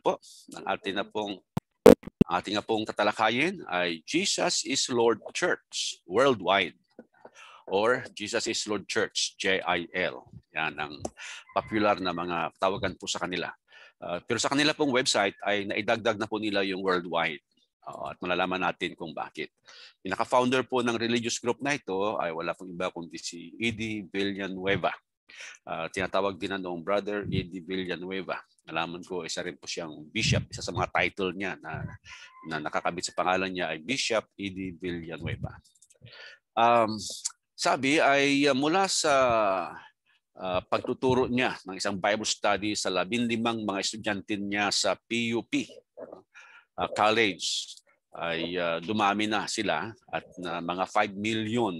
po ng ating na pong tatalakayin ay Jesus is Lord Church Worldwide or Jesus is Lord Church, JIL. Yan ang popular na mga tawagan po sa kanila. Pero sa kanila pong website ay naidagdag na po nila yung worldwide. At malalaman natin kung bakit. Pinaka-founder po ng religious group na ito ay wala pong iba kundi si E.D. Villanueva. Tinatawag din na noong Brother E.D. Villanueva. Nalaman ko, isa rin po siyang bishop. Isa sa mga title niya na nakakabit sa pangalan niya ay Bishop E.D. Villanueva. Sabi ay mula sa pagtuturo niya ng isang Bible study sa 15 mga estudyante niya sa PUP College ay dumami na sila at mga 5 million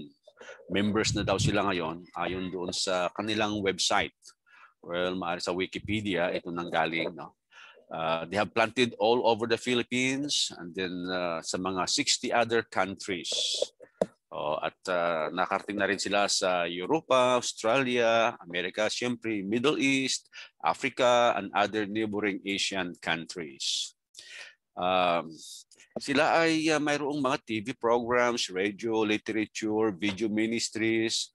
members na daw sila ngayon ayon doon sa kanilang website. Well, maaari sa Wikipedia, ito nanggaling. No? They have planted all over the Philippines and then sa mga 60 other countries. At nakarating na rin sila sa Europa, Australia, Amerika, siyempre Middle East, Africa, and other neighboring Asian countries. Sila ay mayroong mga TV programs, radio, literature, video ministries,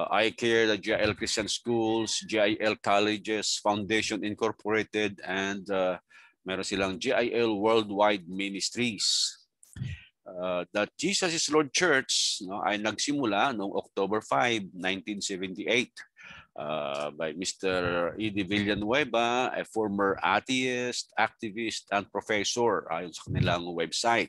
I Care, the GIL Christian Schools, GIL Colleges, Foundation Incorporated, and meron silang GIL Worldwide Ministries. That Jesus is Lord Church ay nagsimula noong October 5, 1978 by Mr. E.D. Villanueva, a former atheist, activist, and professor ayon sa kanilang website.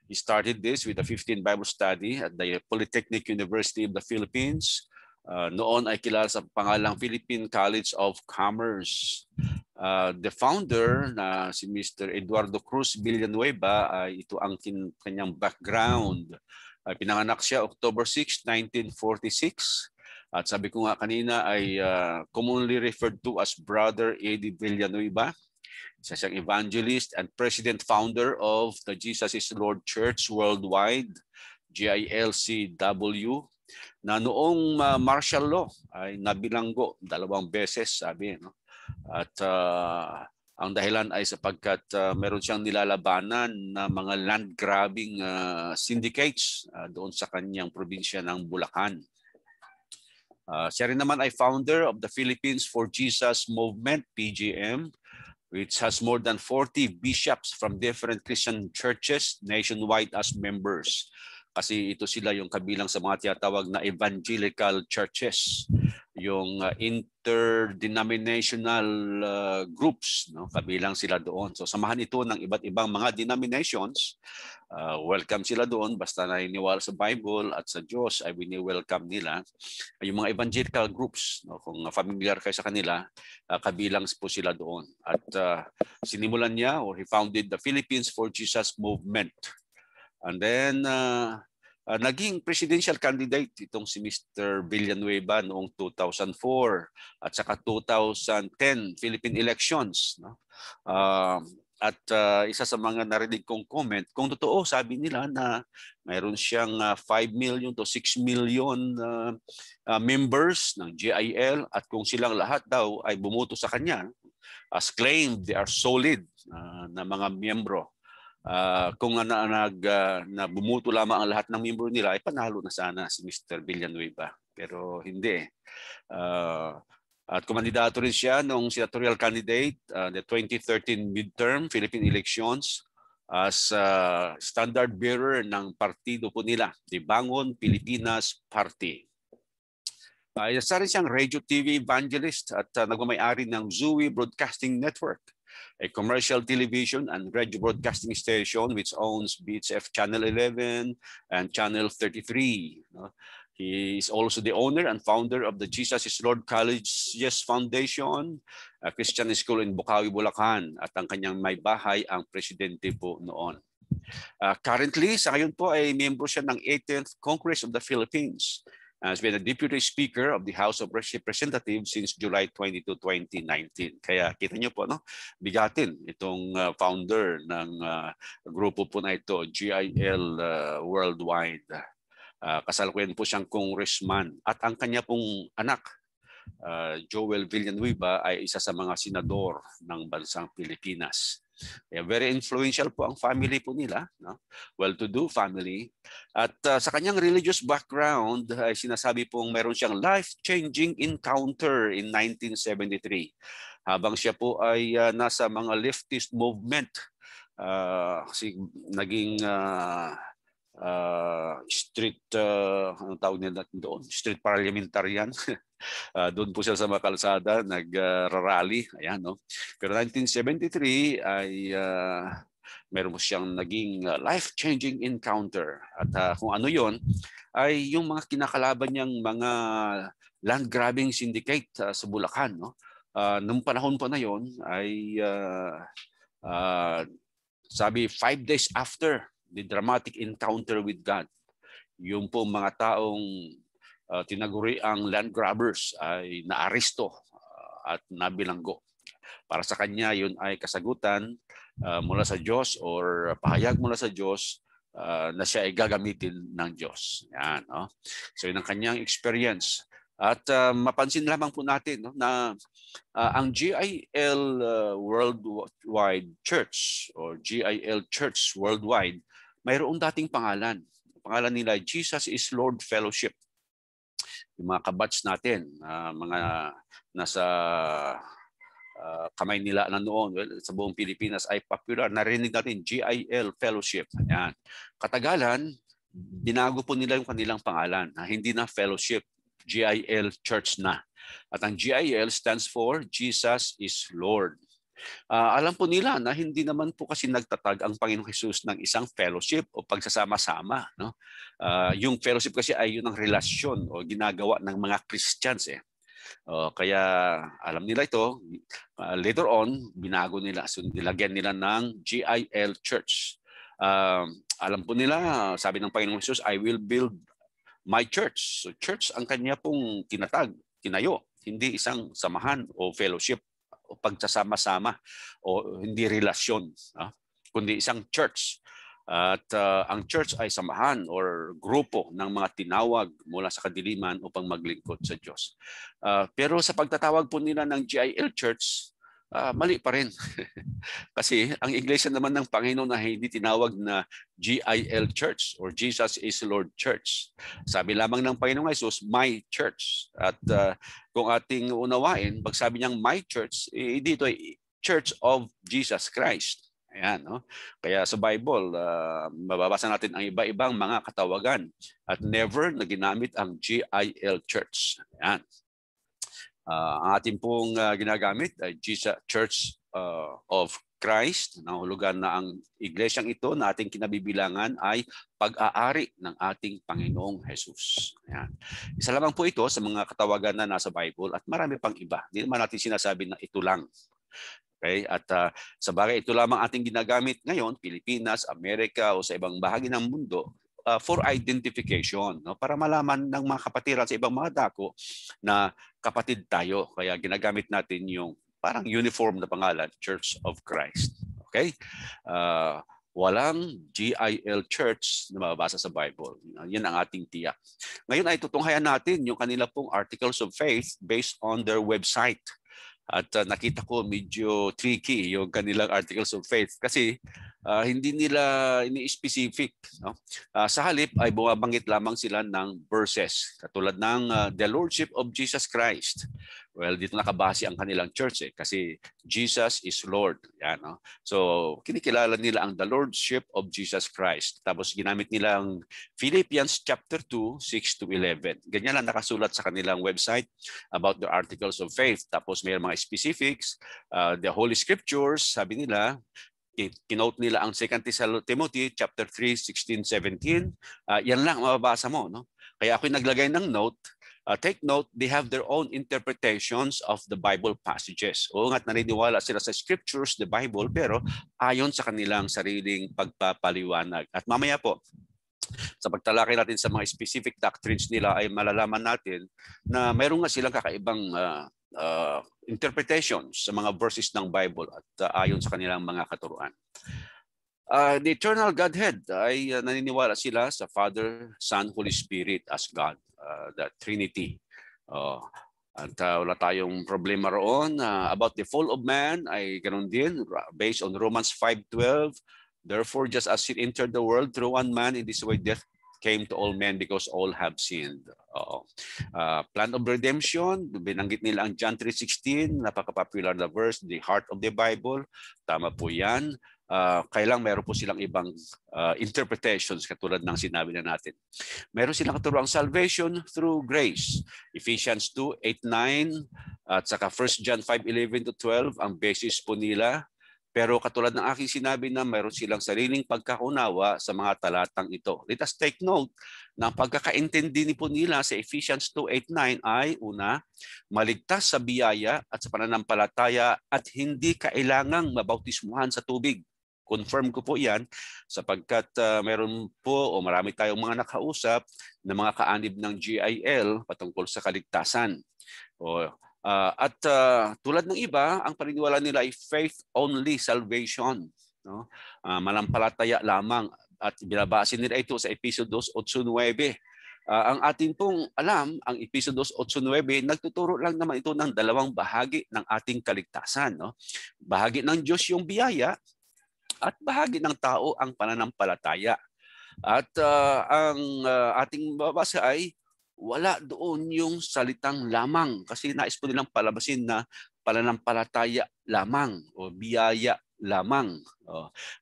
He started this with a 15 Bible study at the Polytechnic University of the Philippines. Noon ay kilala sa pangalang Philippine College of Commerce. The founder na si Mr. Eduardo Cruz Villanueva ay ito ang kanyang background. Pinanganak siya October 6, 1946. At sabi ko nga kanina ay commonly referred to as Brother E.D. Villanueva. Isa siyang evangelist and president founder of the Jesus is Lord Church Worldwide, GILCW, na noong martial law ay nabilanggo 2 beses, sabi. No? At ang dahilan ay sapagkat meron siyang nilalabanan na mga land grabbing syndicates doon sa kanyang probinsya ng Bulacan. Siya rin naman ay founder of the Philippines for Jesus Movement, PGM, which has more than 40 bishops from different Christian churches nationwide as members. Kasi ito sila yung kabilang sa mga tinatawag na evangelical churches, yung interdenominational groups, no? Kabilang sila doon. So samahan ito ng iba't ibang mga denominations. Welcome sila doon basta naniniwala sa Bible at sa Diyos ay wini-welcome nila. Yung mga evangelical groups, no? Kung familiar kayo sa kanila, kabilang po sila doon. At sinimulan niya or he founded the Philippines for Jesus Movement. And then, naging presidential candidate itong si Mr. Villanueva noong 2004 at saka 2010 Philippine elections. No? At isa sa mga narinig kong comment, kung totoo, sabi nila na mayroon siyang 5 million to 6 million members ng GIL at kung silang lahat daw ay bumoto sa kanya, as claimed they are solid na mga miyembro. Kung na bumuto lamang ang lahat ng miyembro nila, ay panalo na sana si Mr. Villanueva. Pero hindi. At kumandidato rin siya noong senatorial candidate, the 2013 midterm Philippine elections as standard bearer ng partido po nila, the Bangon Pilipinas Party. Isa rin siyang radio TV evangelist at nagmamay-ari ng Zooey Broadcasting Network, a commercial television and radio broadcasting station which owns BHF Channel 11 and Channel 33. He is also the owner and founder of the Jesus is Lord Colleges Foundation, a Christian school in Bukawi, Bulacan, at ang kanyang may bahay ang presidente po noon. Currently, sa ngayon po ay miyembro siya ng 18th Congress of the Philippines. Has been a deputy speaker of the House of Representatives since July 22, 2019. Kaya kita niyo po, no? Bigatin itong founder ng grupo po na ito, GIL Worldwide. Kasalukuyan po siyang congressman at ang kanya pong anak Joel Villanueva ay isa sa mga senador ng bansang Pilipinas. Very influential po ang family po nila, no? Well-to-do family. At sa kanyang religious background, ay sinasabi pong meron siyang life-changing encounter in 1973. Habang siya po ay nasa mga leftist movement, kasi naging street, anong tawag nila doon? Street parliamentarian. Doon po siya sa mga kalsada, nag-rally. Ayan, no? Pero 1973 ay meron po siyang naging life-changing encounter. At kung ano yon ay yung mga kinakalaban niyang mga land grabbing syndicate sa Bulacan. No? Nung panahon po na yon ay sabi 5 days after the dramatic encounter with God, yung po mga taong tinaguri ang land grabbers ay naaresto at nabilanggo. Para sa kanya, yun ay kasagutan mula sa Diyos or pahayag mula sa Diyos na siya ay gagamitin ng Diyos. Yan, no? So yun ang kanyang experience. At mapansin lamang po natin, no, na ang GIL Worldwide Church or GIL Church Worldwide, mayroong dating pangalan. Ang pangalan nila, Jesus is Lord Fellowship. Yung mga kabatch natin, mga nasa kamay nila na noon, well, sa buong Pilipinas ay popular. Narinig natin, GIL Fellowship. Ayan. Katagalan, binago po nila yung kanilang pangalan. Hindi na Fellowship, GIL Church na. At ang GIL stands for Jesus is Lord. Alam po nila na hindi naman po kasi nagtatag ang Panginoong Hesus ng isang fellowship o pagsasama-sama. No? Yung fellowship kasi ay yun ang relasyon o ginagawa ng mga Christians. Kaya alam nila ito. Later on, binago nila. So nilagyan nila ng GIL Church. Alam po nila, sabi ng Panginoong Hesus, I will build my church. So church ang kanya pong tinayo. Hindi isang samahan o fellowship o pagsasama-sama o hindi relasyon, kundi isang church. At ang church ay samahan or grupo ng mga tinawag mula sa kadiliman upang maglingkod sa Diyos. Pero sa pagtatawag po nila ng GIL Church, mali pa rin. Kasi ang iglesia naman ng Panginoon na hindi tinawag na GIL Church or Jesus is Lord Church. Sabi lamang ng Panginoong Jesus, my church. At kung ating unawain, pag sabi niyang my church, dito ay Church of Jesus Christ. Ayan, no? Kaya sa Bible, mababasa natin ang iba-ibang mga katawagan at never na ginamit ang GIL Church. Ayan. Ang ating pong ginagamit ay Jesus Church of Christ. Nahulugan na ang iglesyang ito na ating kinabibilangan ay pag-aari ng ating Panginoong Jesus. Ayan. Isa lamang po ito sa mga katawagan na nasa Bible at marami pang iba. Hindi naman natin sinasabi na ito lang. Okay? At sa bagay, ito lamang ating ginagamit ngayon, Pilipinas, Amerika o sa ibang bahagi ng mundo for identification, no? Para malaman ng mga kapatiran sa ibang mga dako na kapatid tayo. Kaya ginagamit natin yung parang uniform na pangalan, Church of Christ. Okay? Walang GIL Church na mababasa sa Bible. Yan ang ating tiyak. Ngayon ay tutunghayan natin yung kanila pong articles of faith based on their website. At nakita ko medyo tricky yung kanilang articles of faith kasi hindi nila ini-specific. No? Sa halip ay bumabanggit lamang sila ng verses katulad ng the Lordship of Jesus Christ. Well, dito nakabase ang kanilang church kasi Jesus is Lord. Yan, no? So, kinikilala nila ang the Lordship of Jesus Christ. Tapos ginamit nila ang Philippians chapter 2, 6 to 11. Ganyan lang nakasulat sa kanilang website about the articles of faith. Tapos may mga specifics, the Holy Scriptures, sabi nila, kinote nila ang 2 Timothy chapter 3, 16, 17. Yan lang mababasa mo. No? Kaya ako'y naglagay ng note. Take note, they have their own interpretations of the Bible passages. Oo nga't naniniwala sila sa scriptures, the Bible, pero ayon sa kanilang sariling pagpapaliwanag. At mamaya po, sa pagtalakay natin sa mga specific doctrines nila ay malalaman natin na mayroon nga silang kakaibang interpretations sa mga verses ng Bible at ayon sa kanilang mga katuruan. The eternal Godhead ay naniniwala sila sa Father, Son, Holy Spirit as God, the Trinity. At wala tayong problema roon. About the fall of man ay ganoon din, based on Romans 5:12. Therefore, just as sin entered the world through one man, in this way death came to all men because all have sinned. Plan of redemption, binanggit nila ang John 3:16, napaka-popular na verse, the heart of the Bible. Tama po yan. Kailang meron po silang ibang interpretations katulad ng sinabi na natin. Meron silang katuruang salvation through grace. Ephesians 2:8-9 at saka 1 John 5:11-12 ang basis po nila. Pero katulad ng aking sinabi na mayroon silang sariling pagkaunawa sa mga talatang ito. Let us take note na ang pagkakaintindi po nila sa Ephesians 2:8-9 ay una, maligtas sa biyaya at sa pananampalataya at hindi kailangang mabautismuhan sa tubig. Confirm ko po yan sapagkat meron po o marami tayong mga nakausap na mga kaanib ng GIL patungkol sa kaligtasan. Tulad ng iba, ang paniniwala nila ay faith-only salvation. No? Malampalataya lamang at binabase nila ito sa Episodos 8:9. Ang atin pong alam, ang Episodos 8:9, nagtuturo lang naman ito ng dalawang bahagi ng ating kaligtasan. No? Bahagi ng Diyos yung biyaya at bahagi ng tao ang pananampalataya. At ang ating babasa ay wala doon yung salitang lamang kasi nais po nilang palabasin na pananampalataya lamang o biyaya lamang.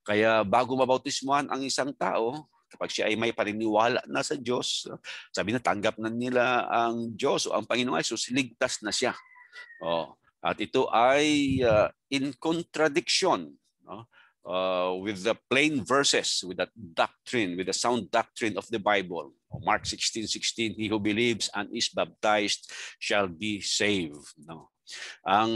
Kaya bago mabautismuhan ang isang tao, kapag siya ay may paniniwala na sa Diyos, sabi na tanggap na nila ang Diyos o ang Panginoong Hesus, ligtas na siya. At ito ay in contradiction with the plain verses, with that doctrine, with the sound doctrine of the Bible. Mark 16:16, he who believes and is baptized shall be saved. No? Ang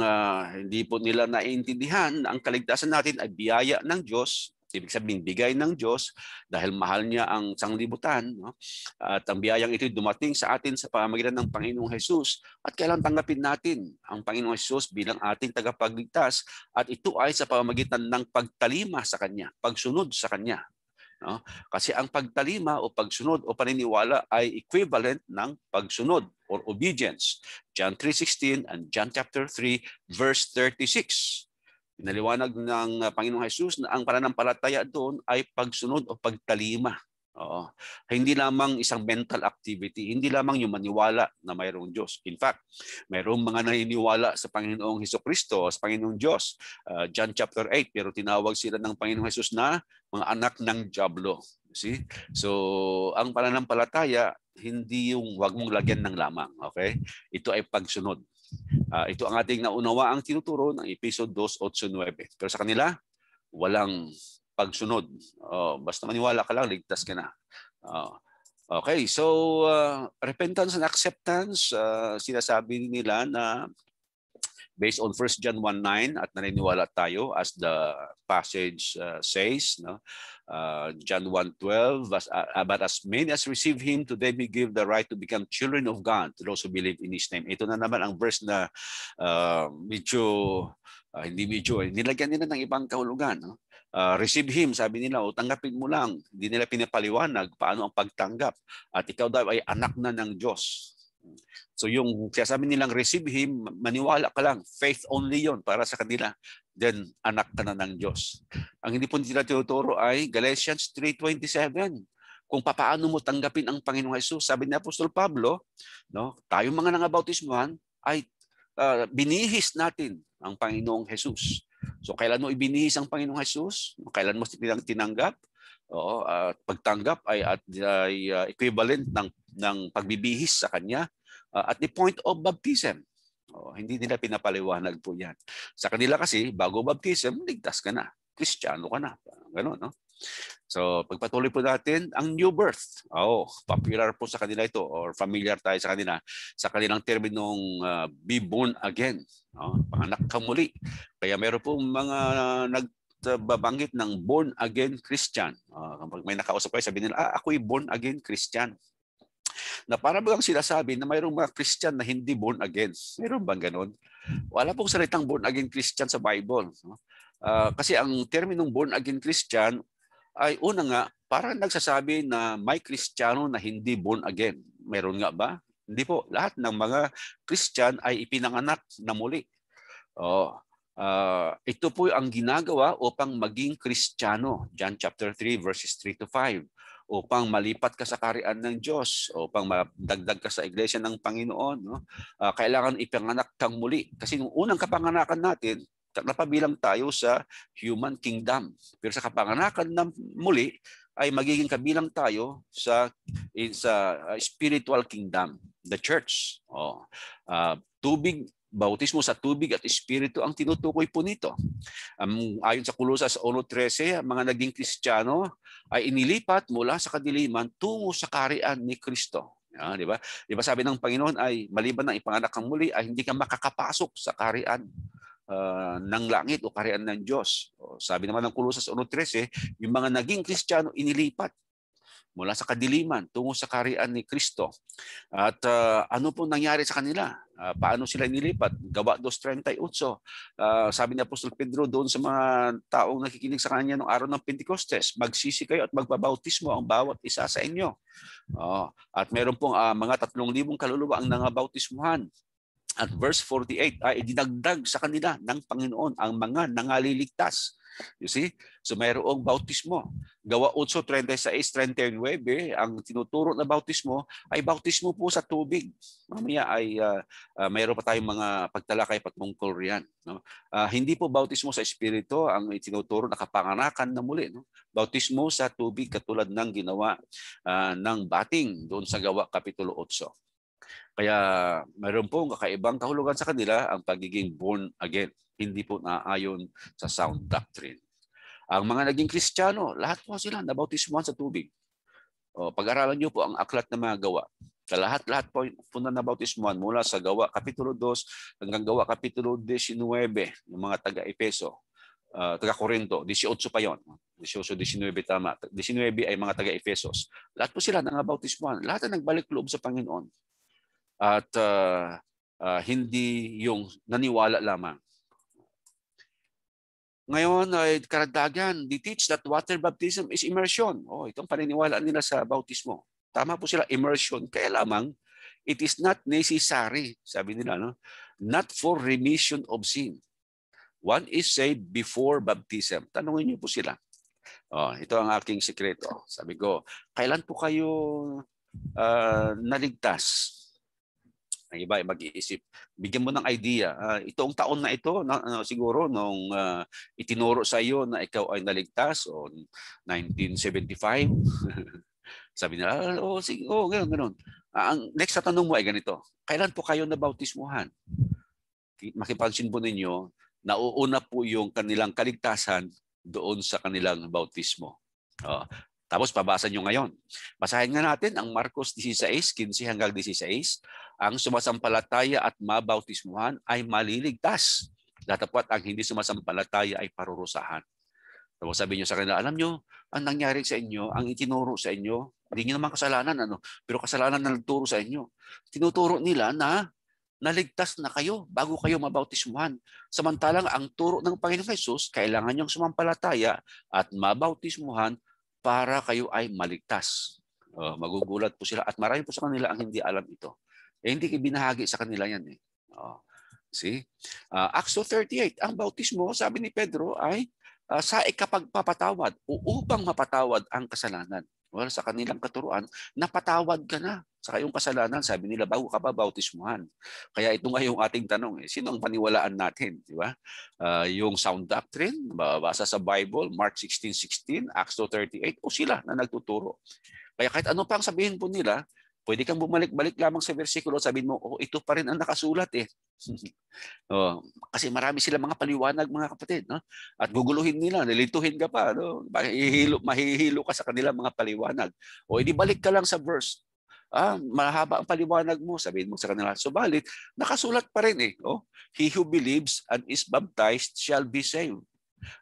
hindi po nila naiintindihan na ang kaligtasan natin ay biyaya ng Diyos, ibig sabihin bigay ng Diyos dahil mahal niya ang sanglibutan. No? At ang biyayang ito dumating sa atin sa pamamagitan ng Panginoong Hesus at kailangan tanggapin natin ang Panginoong Hesus bilang ating tagapagligtas at ito ay sa pamamagitan ng pagtalima sa Kanya, pagsunod sa Kanya. No? Kasi ang pagtalima o pagsunod o paniniwala ay equivalent ng pagsunod or obedience. John 3:16 and John chapter 3 verse 36. Pinaliwanag ng Panginoong Hesus na ang pananampalataya doon ay pagsunod o pagtalima. Hindi lamang isang mental activity, hindi lamang yung maniwala na mayroong Diyos. In fact, mayroong mga naniniwala sa Panginoong Hesukristo, sa Panginoong Diyos. John chapter 8, pero tinawag sila ng Panginoong Hesus na mga anak ng dyablo. See? So, ang pananampalataya, hindi yung wag mong lagyan ng lamang. Okay? Ito ay pagsunod. Ito ang ating naunawa ang tinuturo ng Episodos 8:9. Pero sa kanila, walang pagsunod. Basta maniwala ka lang, ligtas ka na. Okay, so repentance and acceptance, sinasabi nila na based on 1 John 1:9 at naniniwala tayo as the passage says, no? John 1:12, but as many as receive Him, to them He give the right to become children of God, to those who believe in His name. Ito na naman ang verse na nilagyan nila ng ibang kahulugan. No? Receive Him, sabi nila, o tanggapin mo lang. Hindi nila pinapaliwanag paano ang pagtanggap. At ikaw daw ay anak na ng Diyos. So yung sasabi nilang receive Him, maniwala ka lang. Faith only yon para sa kanila. Then anak ka na ng Diyos. Ang hindi po nila tinuturo ay Galatians 3:27. Kung paano mo tanggapin ang Panginoong Hesus. Sabi ni Apostol Pablo, no, tayong mga nangabautismuhan ay binihis natin ang Panginoong Hesus. So kailan mo ibinihis ang Panginoong Hesus? Kailan mo tinanggap? Pagtanggap ay equivalent ng pagbibihis sa Kanya at the point of baptism. Hindi nila pinapaliwanag po yan. Sa kanila kasi, bago baptism, ligtas ka na. Kristiyano ka na. Ganun, no? So, pagpatuloy po natin, ang new birth. Popular po sa kanila ito or familiar tayo sa kanila sa kanilang terminong be born again. Panganak ka muli. Kaya meron po mga nagbabanggit ng born again Christian. Kapag may nakausap kayo, sabihin nila, ako'y born again Christian. Na para bang sinasabi na mayroong mga Christian na hindi born again. Meron bang ganun? Wala pong salitang born again Christian sa Bible. Kasi ang terminong born again Christian ay una nga, parang nagsasabi na may Kristiyano na hindi born again. Meron nga ba? Hindi po. Lahat ng mga Christian ay ipinanganak na muli. Ito po ang ginagawa upang maging Kristiyano. John chapter 3 verses 3 to 5. Upang malipat ka sa kaharian ng Diyos, upang madagdag ka sa iglesia ng Panginoon, no? Kailangan ipanganak kang muli. Kasi nung unang kapanganakan natin, napabilang tayo sa human kingdom. Pero sa kapanganakan ng muli, ay magiging kabilang tayo sa spiritual kingdom, the church. Bautismo sa tubig at espiritu ang tinutukoy po nito. Ayon sa Colosas 1:13, ang mga naging Kristiyano ay inilipat mula sa kadiliman tungo sa kaharian ni Kristo. Di ba? Di ba sabi ng Panginoon ay maliban ng ipanganak kang muli ay hindi ka makakapasok sa kaharian ng langit o kaharian ng Diyos. Sabi naman ng Colosas 1:13, yung mga naging Kristiyano inilipat mula sa kadiliman tungo sa kaharian ni Kristo. At ano po nangyari sa kanila? Paano sila inilipat? Gawa 2:38. Sabi ni Apostol Pedro doon sa mga taong nakikinig sa kanya noong araw ng Pentecostes, magsisi kayo at magbabautismo ang bawat isa sa inyo. At meron pong mga 3,000 kaluluwa ang nangabautismuhan. At verse 48 ay idinagdag sa kanila ng Panginoon ang mga nangaliligtas. You see? So mayroong bautismo. Gawa 8:36-39, ang tinuturo na bautismo ay bautismo po sa tubig. Mamaya ay mayroon pa tayong mga pagtalakay patungkol riyan. No? Hindi po bautismo sa Espiritu ang itinuturo na kapanganakan na muli. No? Bautismo sa tubig katulad ng ginawa ng bating doon sa Gawa Kapitulo 8. Kaya mayroon pong kakaibang kahulugan sa kanila ang pagiging born again. Hindi po naayon sa sound doctrine. Ang mga naging Kristiyano, lahat po sila nabautismuhan sa tubig. Pag-aralan niyo po ang aklat ng mga gawa. Sa lahat-lahat po na nabautismuhan mula sa Gawa Kapitulo 2 hanggang Gawa Kapitulo 19, yung mga taga-Epeso, taga-Korinto, 18 pa yon. 18-19 tama. 19 ay mga taga-Efesos. Lahat po sila nangabautismuhan. Lahat na nagbalik loob sa Panginoon. At hindi yung naniwala lamang. Ngayon ay karagdagan, they teach that water baptism is immersion. Itong paniniwala nila sa bautismo. Tama po sila, immersion. Kaya lamang, it is not necessary, sabi nila, no? Not for remission of sin. One is saved before baptism. Tanungin niyo po sila. Ito ang aking sikreto. Sabi ko, kailan po kayo naligtas? Ang iba ay mag-iisip. Bigyan mo ng idea. Itong taon na ito, siguro nung itinuro sa iyo na ikaw ay naligtas o 1975. Sabi nila, sige, gano'n. Ang next na tanong mo ay ganito. Kailan po kayo nabautismuhan? Makipansin po ninyo, nauuna po yung kanilang kaligtasan doon sa kanilang bautismo. Tapos pabasa nyo ngayon. Basahin nga natin ang Marcos 16:15 hanggang 16. Ang sumasampalataya at mabautismuhan ay maliligtas. Datapwat ang hindi sumasampalataya ay parurusahan. Tapos sabi nyo sa kanila, alam nyo, ang nangyari sa inyo, ang itinuro sa inyo, hindi nyo naman kasalanan, pero kasalanan na nagturo sa inyo. Tinuturo nila na naligtas na kayo bago kayo mabautismuhan. Samantalang ang turo ng Panginoong Hesus, kailangan nyong sumampalataya at mabautismuhan para kayo ay maligtas. Magugulat po sila at marami po sa kanila ang hindi alam ito. Hindi binahagi sa kanila yan. See? Acts 2:38, ang bautismo, sabi ni Pedro, ay sa ikapagpapatawad o upang mapatawad ang kasalanan. Well, sa kanilang katuruan, napatawad ka na sa kayong kasalanan. Sabi nila, bago ka pa bautismuhan. Kaya ito nga yung ating tanong. Sino ang paniwalaan natin? Di ba? Yung sound doctrine, basa sa Bible, Mark 16:16, Acts 2:38, o sila na nagtuturo. Kaya kahit ano pa ang sabihin po nila, pwede kang bumalik-balik lamang sa versikulo, sabihin mo, ito pa rin ang nakasulat eh. Kasi marami sila mga paliwanag, mga kapatid. No? At guguluhin nila, nilituhin ka pa. No? Mahihilo ka sa kanila mga paliwanag. Edi balik ka lang sa verse. Mahaba ang paliwanag mo, sabihin mo sa kanila. Subalit, nakasulat pa rin eh. He who believes and is baptized shall be saved.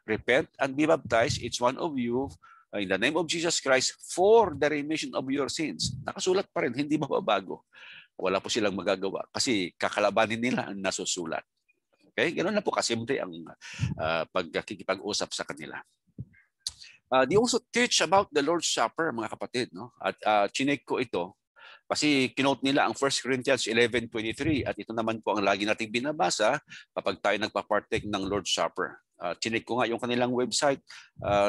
Repent and be baptized, each one of you, in the name of Jesus Christ, for the remission of your sins. Nakasulat pa rin, hindi mababago. Wala po silang magagawa kasi kakalabanin nila ang nasusulat. Okay? Ganoon na po kasimple ang pagkikipag-usap sa kanila. They also teach about the Lord's Supper, mga kapatid. No? At chinek ko ito. Kasi kinote nila ang 1 Corinthians 11:23 at ito naman po ang lagi nating binabasa kapag tayo nagpa-partake ng Lord's Supper. Chinek ko nga yung kanilang website.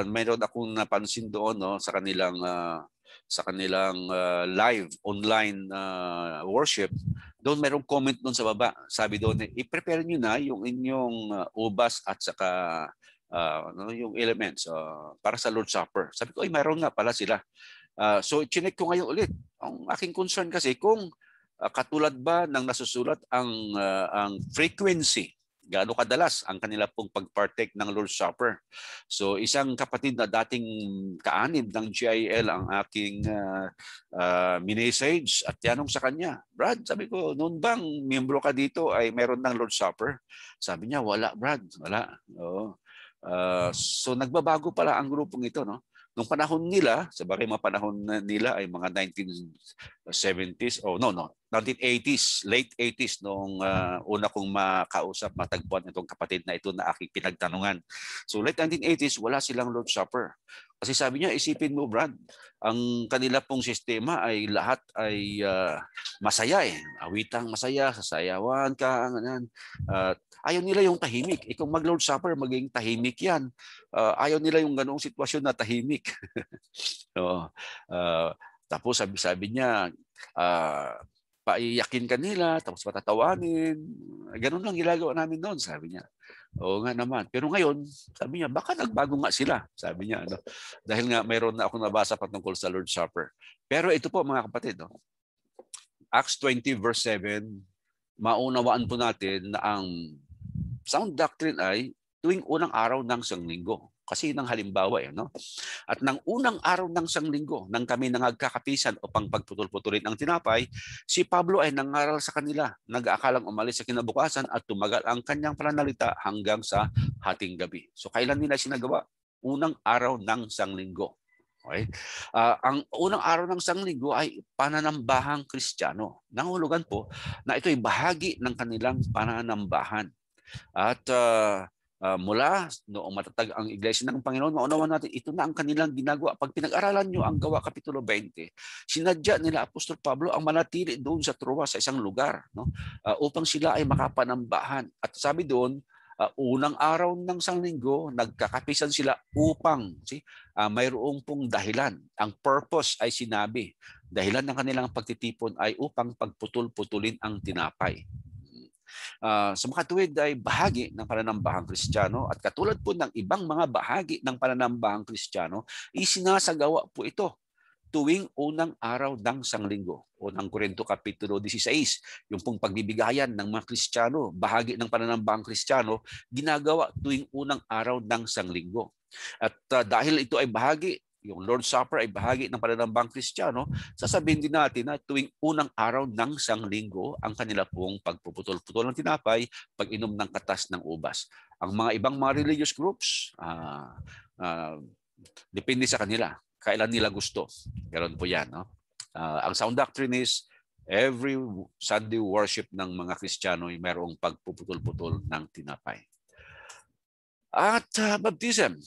Mayroon akong napansin doon, no, sa kanilang live online worship. Doon mayroong comment doon sa baba. Sabi doon, i-prepare nyo na yung inyong ubas at saka yung elements para sa Lord's Supper. Sabi ko, ay mayroon nga pala sila. So chinek ko ngayon ulit. Ang aking concern kasi kung katulad ba ng nasusulat ang frequency, gaano kadalas ang kanila pong pagpartake ng Lord's Supper. So isang kapatid na dating kaanib ng GIL ang aking minessage at yanong sa kanya, Brad, sabi ko, noon bang miyembro ka dito ay meron ng Lord's Supper? Sabi niya, wala Brad, wala. Oo. So nagbabago pala ang grupong ito, no? Nung panahon nila, sa bagay mga panahon nila ay mga 1970s, 1980s, late 80s nung una kong matagpuan itong kapatid na ito na aking pinagtanungan. So late 1980s, wala silang Lord's Supper. Kasi sabi niya, isipin mo Brad, ang kanila pong sistema ay lahat ay masaya eh. Awitang masaya, sasayawan ka, ganyan. Ayaw nila yung tahimik. Ikaw mag-Lord's Supper, maging tahimik yan. Ayaw nila yung ganong sitwasyon na tahimik. So, tapos sabi niya, paiyakin ka nila, tapos patatawanin. Ganun lang ginagawa namin noon, sabi niya. Oo nga naman. Pero ngayon, sabi niya, baka nagbago nga sila, sabi niya. No? Dahil nga mayroon na akong nabasa patungkol sa Lord's Supper. Pero ito po mga kapatid, no? Acts 20 verse 7, maunawaan po natin na ang sound doctrine ay tuwing unang araw ng Sanglinggo. Kasi ng halimbawa no? At ng unang araw ng Sanglinggo, nang kami nangagkakapisan upang pagputol-putulin ang tinapay, si Pablo ay nangaral sa kanila, nag-aakalang umalis sa kinabukasan at tumagal ang kanyang pananalita hanggang sa hating gabi. So kailan nila sinagawa? Unang araw ng Sanglinggo. Okay? Ang unang araw ng Sanglinggo ay pananambahang Kristiyano. Nangulugan po na ito ay bahagi ng kanilang pananambahan. At mula noong matatag ang Iglesia ng Panginoon, maunawan natin, ito na ang kanilang ginagawa. Pag pinag-aralan nyo ang Gawa Kapitulo 20, sinadya nila Apostol Pablo ang manatili doon sa Troas, sa isang lugar, no? Upang sila ay makapanambahan. At sabi doon, unang araw ng Sanglinggo, nagkakapisan sila upang mayroong pong dahilan. Ang purpose ay sinabi. Dahilan ng kanilang pagtitipon ay upang pagputol-putulin ang tinapay. Sa makatuwid ay bahagi ng pananambahang Kristiyano at katulad po ng ibang mga bahagi ng pananambahang Kristiyano, isinasagawa po ito tuwing unang araw ng Sanglinggo. Unang Korinto Kapitulo 16, yung pong pagbibigayan ng mga Kristiyano, bahagi ng pananambahang Kristiyano, ginagawa tuwing unang araw ng Sanglinggo. At dahil ito ay bahagi, yung Lord's Supper ay bahagi ng pananambahang Kristiyano, sasabihin din natin na tuwing unang araw ng Sanglinggo ang kanila pong pagpuputol-putol ng tinapay, pag-inom ng katas ng ubas. Ang mga ibang mga religious groups, depende sa kanila. Kailan nila gusto. Meron po yan. No? Ang sound doctrine is every Sunday worship ng mga Kristiyano ay mayroong pagpuputol-putol ng tinapay. At baptism.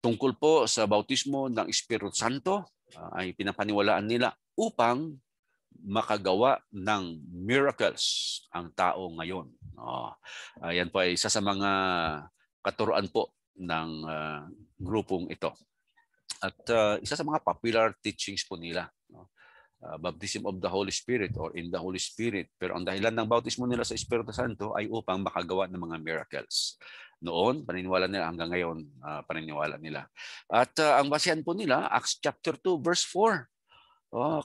Tungkol po sa bautismo ng Espiritu Santo ay pinapaniwalaan nila upang makagawa ng miracles ang tao ngayon. Yan po ay isa sa mga katuruan po ng grupong ito. At isa sa mga popular teachings po nila, baptism of the Holy Spirit or in the Holy Spirit. Pero ang dahilan ng bautismo nila sa Espiritu Santo ay upang makagawa ng mga miracles. Noon, paniniwala nila, hanggang ngayon, paniniwala nila. At ang basihan po nila, Acts chapter 2, verse 4.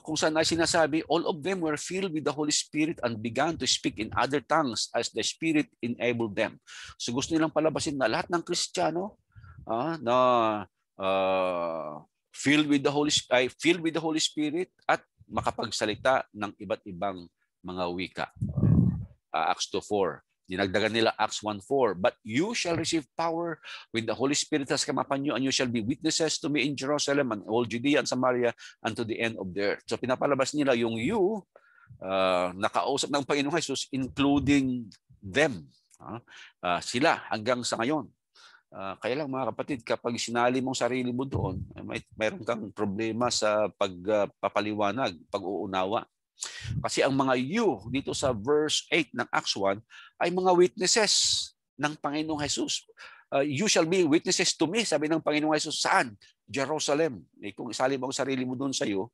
Kung saan ay sinasabi, all of them were filled with the Holy Spirit and began to speak in other tongues as the Spirit enabled them. So gusto nilang palabasin na lahat ng Kristiyano na filled with the Holy Spirit at makapagsalita ng iba't ibang mga wika. Acts 2:4. Dinagdagan nila Acts 1:4. But you shall receive power when the Holy Spirit has come upon you, and you shall be witnesses to me in Jerusalem and all Judea and Samaria and to the end of the earth. So pinapalabas nila yung you, nakausap ng Panginoong Jesus, including them. Sila hanggang sa ngayon. Kaya lang mga kapatid, kapag sinali mong sarili mo doon, mayroon kang problema sa pagpapaliwanag, pag-uunawa. Kasi ang mga you dito sa verse 8 ng Acts 1 ay mga witnesses ng Panginoong Jesus. You shall be witnesses to me, sabi ng Panginoong Jesus. Saan? Jerusalem. Kung isali mo ang sarili mo doon sa iyo,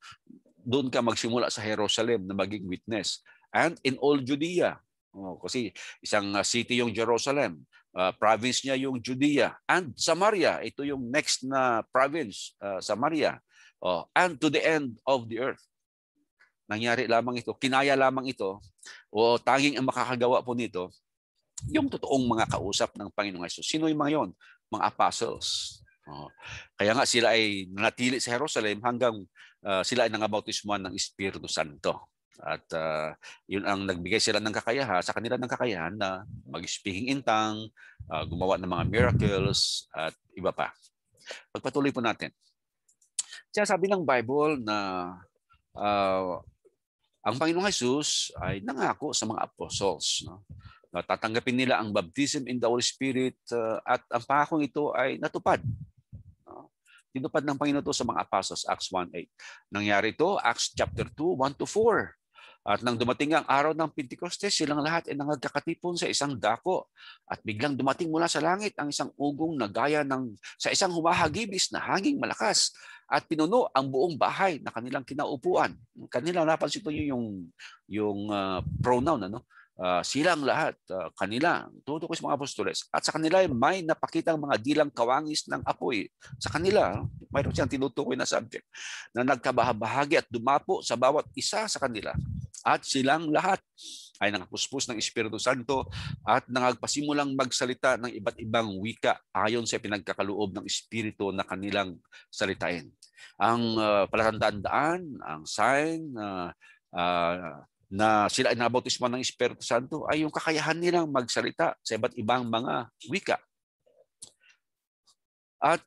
doon ka magsimula sa Jerusalem na maging witness. And in all Judea. Kasi isang city yung Jerusalem. Province niya yung Judea. And Samaria, ito yung next na province, Samaria. And to the end of the earth. Nangyari lamang ito, kinaya lamang ito, o tanging ang makakagawa po nito, yung totoong mga kausap ng Panginoong Hesus. Sino yung mga yon? Mga apostles. Kaya nga sila ay nanatili sa Jerusalem hanggang sila ay nangabautismuhan ng Espiritu Santo. At yun ang nagbigay sila ng kakayahan, sa kanila ng kakayahan na mag-speaking in tongue, gumawa ng mga miracles, at iba pa. Pagpatuloy po natin. Kaya sabi ng Bible na ang Panginoong Hesus ay nangako sa mga apostles. Tatanggapin nila ang baptism in the Holy Spirit at ang pangakong ito ay natupad. Tinupad ng Panginoon ito sa mga apostles, Acts 1:8. Nangyari ito, Acts chapter 2, 1-4. At nang dumating ang araw ng Pentecostes, silang lahat ay nagkakatipon sa isang dako. At biglang dumating mula sa langit ang isang ugong na gaya sa isang humahagibis na hanging malakas. At pinuno ang buong bahay na kanilang kinaupuan. Kanila napansin ito yung pronoun, ano? Silang lahat, kanila, tutukoy sa mga apostoles. At sa kanila may napakitang mga dilang kawangis ng apoy. Sa kanila, mayroon siyang tinutukoy na subject na nagkabahagi at dumapo sa bawat isa sa kanila. At silang lahat ay nakapuspos ng Espiritu Santo at nagpasimulang magsalita ng iba't ibang wika ayon sa pinagkakaloob ng Espiritu na kanilang salitain. Ang palatandaan, ang sign na sila ay nabautismuhan ng Espiritu Santo ay yung kakayahan nilang magsalita sa iba't ibang mga wika. At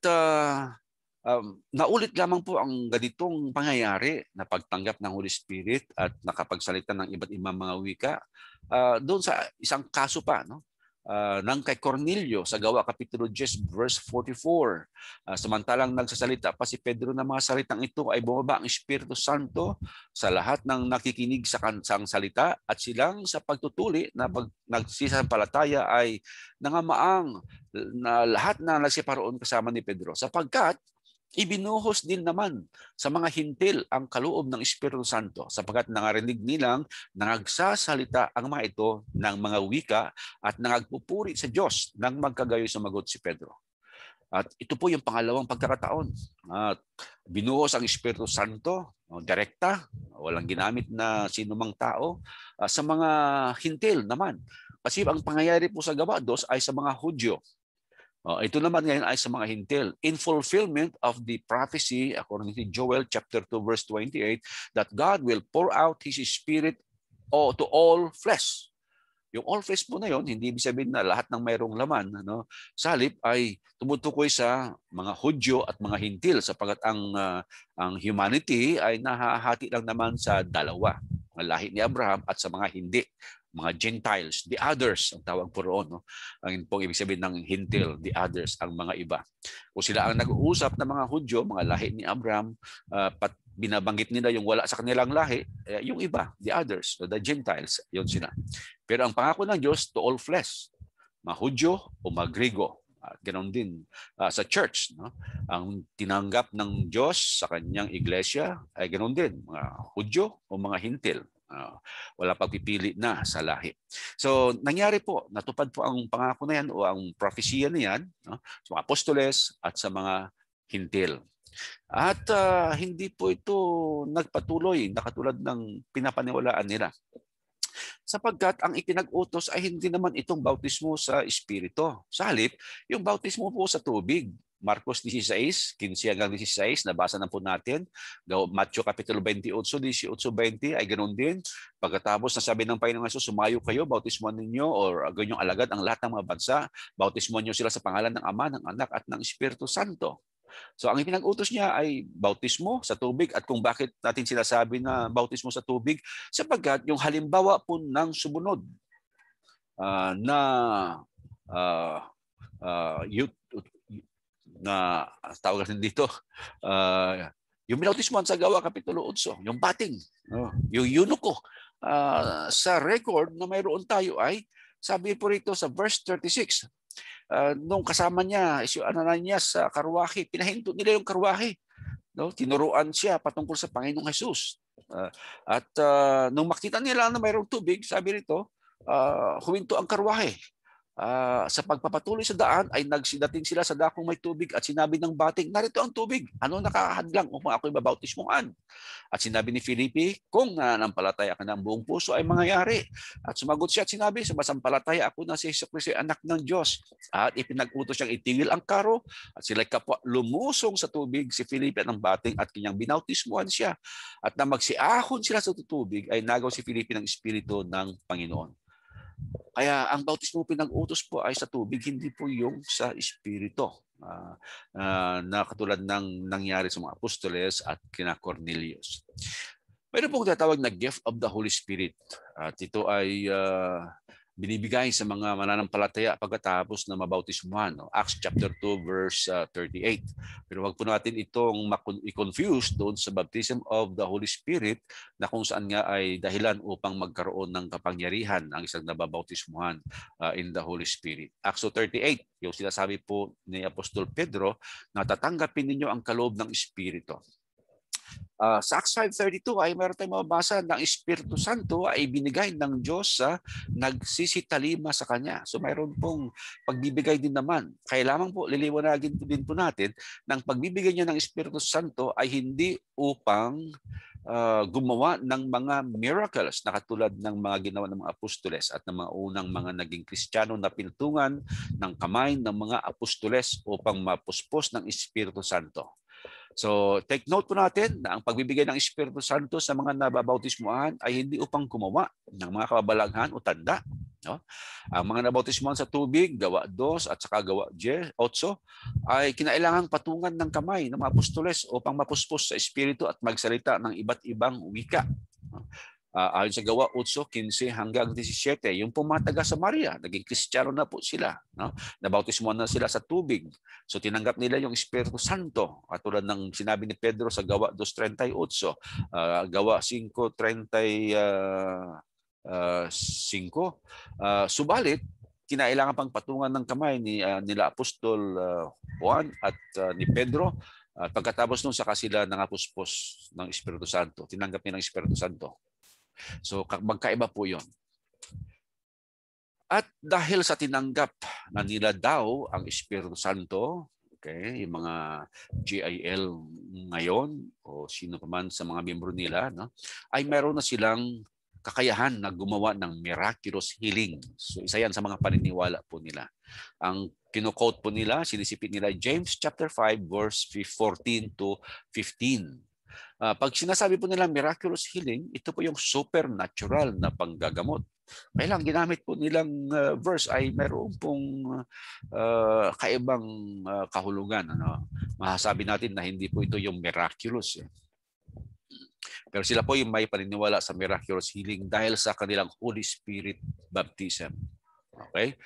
naulit lamang po ang ganitong pangyayari na pagtanggap ng Holy Spirit at nakapagsalita ng iba't ibang mga wika doon sa isang kaso pa, no? Nang kay Cornelio sa Gawa Kapitulo 10 verse 44. Samantalang nagsasalita pa si Pedro na mga salitang ito ay bumaba ang Espiritu Santo sa lahat ng nakikinig sa kansang salita at silang sa pagtutuli na nagsisampalataya ay nangamaang na lahat na nagsiparoon kasama ni Pedro sapagkat ibinuhos din naman sa mga hintil ang kaloob ng Espiritu Santo sapagkat nangarinig nilang nagsasalita ang mga ito ng mga wika at nagpupuri sa Diyos nang magkagayoy sumagot si Pedro. At ito po yung pangalawang pagkakataon. At binuhos ang Espiritu Santo, direkta, walang ginamit na sinumang tao, sa mga hintil naman. Kasi ang pangyayari po sa Gawa 2 ay sa mga Hudyo. Ito naman ngayon ay sa mga hintil. In fulfillment of the prophecy, according to Joel chapter 2 verse 28, that God will pour out His Spirit to all flesh. Yung all flesh po na yun, hindi ibig sabihin na lahat ng mayroong laman. Ano? Sa halip ay tumutukoy sa mga Hudyo at mga hintil sapagkat ang humanity ay nahahati lang naman sa dalawa. Ang lahi ni Abraham at sa mga hindi. Mga Gentiles, the others, ang tawag po roon. No? Ang pong ibig sabihin ng hintil, the others, ang mga iba. Kung sila ang nag-uusap ng mga Hudyo, mga lahi ni Abraham, binabanggit nila yung wala sa kanilang lahi, yung iba, the others, the Gentiles, yun sila. Pero ang pangako ng Diyos, to all flesh, mga Hudyo o mga Grigo. Ganon din sa church. No? Ang tinanggap ng Diyos sa kanyang iglesia ay ganon din, mga Hudyo o mga hintil. Wala pagpipili na sa lahi. So nangyari po, natupad po ang pangako na yan o ang propesya na yan, no? Sa mga apostoles at sa mga hintil. At hindi po ito nagpatuloy na katulad ng pinapaniwalaan nila. Sapagkat ang ipinag-utos ay hindi naman itong bautismo sa Espiritu. Sa halip, yung bautismo po sa tubig. Marcos 16, 15 hanggang 16, nabasa na po natin. Matthew Kapitulo 28, 18-20 ay ganoon din. Pagkatapos nasabi ng Panginoong Hesus, sumayo kayo, bautismuhan ninyo or ganyong alagad ang lahat ng mga bansa. Bautismuhan niyo sila sa pangalan ng Ama, ng Anak at ng Espiritu Santo. So ang ipinag-utos niya ay bautismo sa tubig. At kung bakit natin sinasabi na bautismo sa tubig, sapagkat yung halimbawa po ng sumunod na tawag natin dito, yung binautismohan sa Gawa Kapitulo 8, yung bating, yung eunuko. Sa record na mayroon tayo ay, sabi po rito sa verse 36, nung kasama niya, si Ananias sa karwahe, pinahinto nila yung karwahe. No? Tinuruan siya patungkol sa Panginoong Jesus. At nung makita nila na mayroong tubig, sabi rito, huminto ang karwahe. Sa pagpapatuloy sa daan ay nagsidating sila sa dakong may tubig at sinabi ng bating, narito ang tubig. Ano nakahadlang upang ako'y babautismuhan? At sinabi ni Felipe, kung nananampalataya ka ng buong puso ay mangyayari. At sumagot siya at sinabi, sumasampalataya ako na si Jesucristo ay anak ng Diyos. At ipinag-utos siyang itigil ang karo at sila'y kapwa lumusong sa tubig si Felipe at ng bating at kanyang binautismuhan siya. At na magsiahon sila sa tubig ay nagaw si Felipe ng Espiritu ng Panginoon. Kaya ang bautismo pinag-utos po ay sa tubig, hindi po yung sa Espiritu. Na katulad ng nangyari sa mga apostoles at kina Cornelius. Mayroon pong tinatawag na gift of the Holy Spirit. At ito ay binibigay sa mga mananampalataya pagkatapos na mabautismuhan. No? Acts chapter 2 verse 38. Pero wag po natin itong i-confuse doon sa baptism of the Holy Spirit na kung saan nga ay dahilan upang magkaroon ng kapangyarihan ang isang nababautismuhan in the Holy Spirit. Acts 2:38, yung sinasabi po ni Apostol Pedro na tatanggapin ninyo ang kaloob ng Espiritu. Sa Acts 5:32 ay meron tayong mababasa na ang Espiritu Santo ay binigay ng Diyos sa nagsisitalima sa Kanya. So mayroon pong pagbibigay din naman. Kaya lamang po liliwanagin din po natin na ang pagbibigay niya ng Espiritu Santo ay hindi upang gumawa ng mga miracles na katulad ng mga ginawa ng mga apostoles at ng mga unang mga naging Kristiyano na pintungan ng kamay ng mga apostoles upang mapuspos ng Espiritu Santo. So, take note po natin na ang pagbibigay ng Espiritu Santo sa mga nababautismuhan ay hindi upang gumawa ng mga kababalaghan o tanda. No? Ang mga nabautismuhan sa tubig, Gawa 2 at saka Gawa 8, ay kinailangang patungan ng kamay ng mga apostoles upang mapuspos sa Espiritu at magsalita ng iba't ibang wika. Ayon sa Gawa 8:15 hanggang 17, yung mga taga Samaria, naging Kristiyano na po sila. No? Nabautismuhan na sila sa tubig. So tinanggap nila yung Espiritu Santo. Katulad ng sinabi ni Pedro sa Gawa 2:38, Gawa 5:35, subalit, kinailangan pang patungan ng kamay nila Apostol Juan at ni Pedro. At pagkatapos nun, saka sila nangapuspos ng Espiritu Santo. Tinanggap nila ng Espiritu Santo. So magkaiba po yun. At dahil sa tinanggap na nila daw ang Espiritu Santo, okay, yung mga GIL ngayon o sino pa man sa mga miyembro nila, no, ay meron na silang kakayahan na gumawa ng miraculous healing. So isa yan sa mga paniniwala po nila. Ang kino-quote po nila, sinisipit nila James chapter 5 verse 14 to 15. Pag sinasabi po nila miraculous healing, ito po yung supernatural na panggagamot. Kailang ginamit po nilang verse ay mayroon pong kaibang kahulugan. Ano? Masasabi natin na hindi po ito yung miraculous. Pero sila po yung may paniniwala sa miraculous healing dahil sa kanilang Holy Spirit baptism. Okay?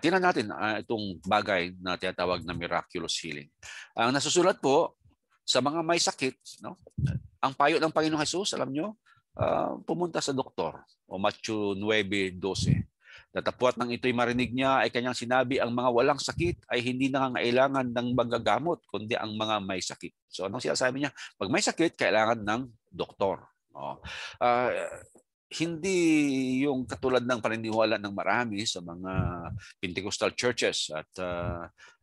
Tingnan natin itong bagay na tinatawag na miraculous healing. Ang nasusulat po, sa mga may sakit, no? Ang payo ng Panginoong Hesus, alam nyo, pumunta sa doktor. O Matthew 9:12. Datapwat nang ito'y marinig niya ay kanyang sinabi, ang mga walang sakit ay hindi nangangailangan ng manggagamot, kundi ang mga may sakit. So anong sinasabi niya? Pag may sakit, kailangan ng doktor. Hindi yung katulad ng paniniwala ng marami sa mga Pentecostal churches at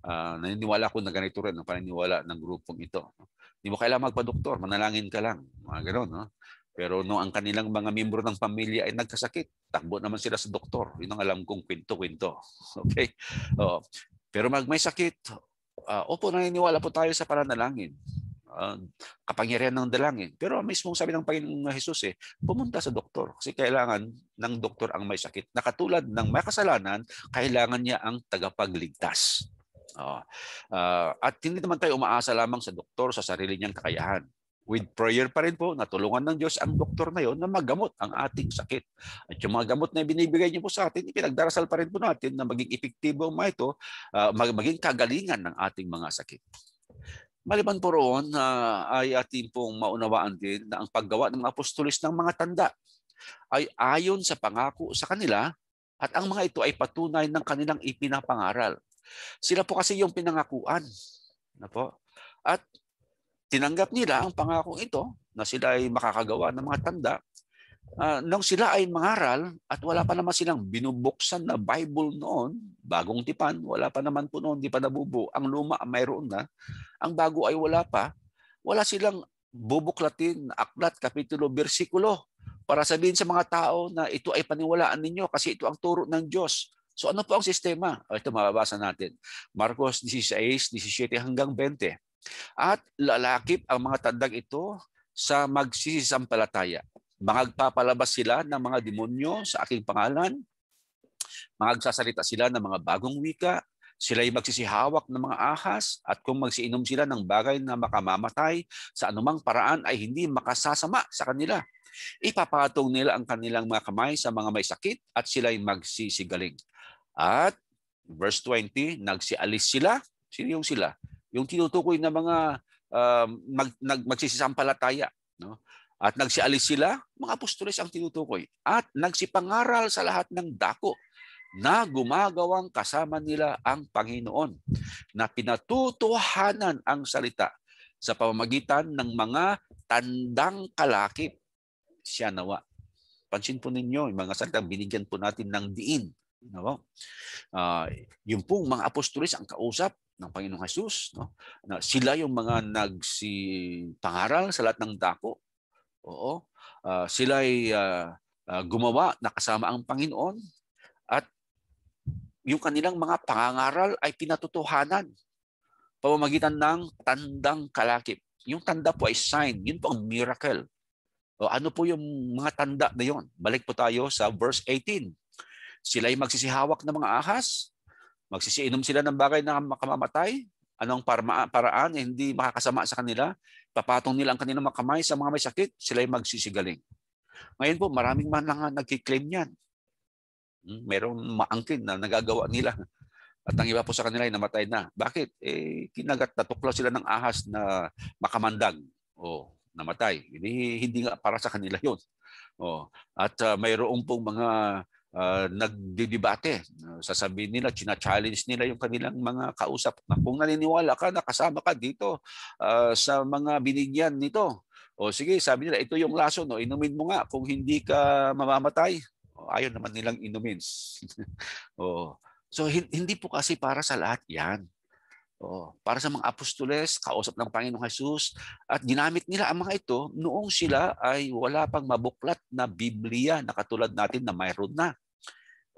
naniniwala ko na ganito rin ang paniniwala ng grupong ito. Hindi mo kailangan magpa-doktor, manalangin ka lang. Mga gano'n, no? Pero no, ang kanilang mga miyembro ng pamilya ay nagkasakit, takbo naman sila sa doktor. Yun ang alam kong kwento-kwento. Okay? Pero may sakit, opo, naniniwala po tayo sa pananalangin. Kapangyarihan ng dalangin. Pero mismo sabi ng Panginoong Hesus, pumunta sa doktor. Kasi kailangan ng doktor ang may sakit. Na katulad ng may kasalanan, kailangan niya ang tagapagligtas. At hindi naman tayo umaasa lamang sa doktor sa sarili niyang kakayahan. with prayer pa rin po, natulungan ng Diyos ang doktor na yon na magamot ang ating sakit. At yung mga gamot na binibigay niyo po sa atin, ipinagdarasal pa rin po natin na maging epektibo mga ito, maging kagalingan ng ating mga sakit. Maliban po roon, ay ating pong maunawaan din na ang paggawa ng mga apostolis ng mga tanda ay ayon sa pangako sa kanila at ang mga ito ay patunay ng kanilang ipinapangaral. Sila po kasi yung pinangakuan. Na po? At tinanggap nila ang pangakong ito na sila ay makakagawa ng mga tanda nung sila ay mangaral at wala pa naman silang binubuksan na Bible noon, bagong tipan, wala pa naman po noon, di pa nabubo. Ang luma mayroon na, ang bago ay wala pa, wala silang bubuklatin aklat, kapitulo, bersikulo para sabihin sa mga tao na ito ay paniwalaan ninyo kasi ito ang turo ng Diyos. So ano po ang sistema? Ito mababasa natin. Marcos 16, 17 hanggang 20. At lalakip ang mga tandang ito sa magsisisampalataya. Magpapalabas sila ng mga demonyo sa aking pangalan. Magsasalita sila ng mga bagong wika. Sila ay magsisihawak ng mga ahas at kung magsiinom sila ng bagay na makamamatay sa anumang paraan ay hindi makasasama sa kanila. Ipapatong nila ang kanilang mga kamay sa mga may sakit at sila ay magsisigaling. At verse 20, nagsialis sila. Sino yung sila? Yung tinutukoy na mga magsisisampalataya. No? At nagsialis sila, mga apostoles ang tinutukoy. At nagsipangaral sa lahat ng dako na gumagawang kasama nila ang Panginoon, na pinatutuhanan ang salita sa pamamagitan ng mga tandang kalakip. Siya nawa. Pansin po ninyo, yung mga salitang binigyan po natin ng diin. No? Yung pong mga apostoles ang kausap ng Panginoong Jesus. No? Na sila yung mga nagsipangaral sa lahat ng dako. Oo. Sila ay gumawa na kasama ang Panginoon at yung kanilang mga pangangaral ay pinatutuhanan pamamagitan ng tandang kalakip. Yung tanda po ay sign. Yun po ang miracle. O ano po yung mga tanda na yun? Balik po tayo sa verse 18. Sila ay magsisihawak ng mga ahas, magsisiinom sila ng bagay na makamamatay, anong paraan hindi makakasama sa kanila, papatong nila ang kanilang mga kamay sa mga may sakit, sila ay magsisigaling. Ngayon po, maraming man lang nagkiklaim yan. Merong maangkin na nagagawa nila. At ang iba po sa kanila ay namatay na. Bakit? Kinagat, natuklaw sila ng ahas na makamandag. O, namatay. Hindi nga para sa kanila yun. O, at mayroong pong mga nagdidebate. Sasabihin nila, china-challenge nila yung kanilang mga kausap na kung naniniwala ka, nakasama ka dito sa mga binigyan nito. O sige, sabi nila, ito yung lason, no? Inumin mo nga kung hindi ka mamamatay. O, ayaw naman nilang inumin. O, so hindi po kasi para sa lahat yan. Para sa mga apostoles, kausap ng Panginoong Jesus, at ginamit nila ang mga ito noong sila ay wala pang mabuklat na Biblia na katulad natin na mayroon na.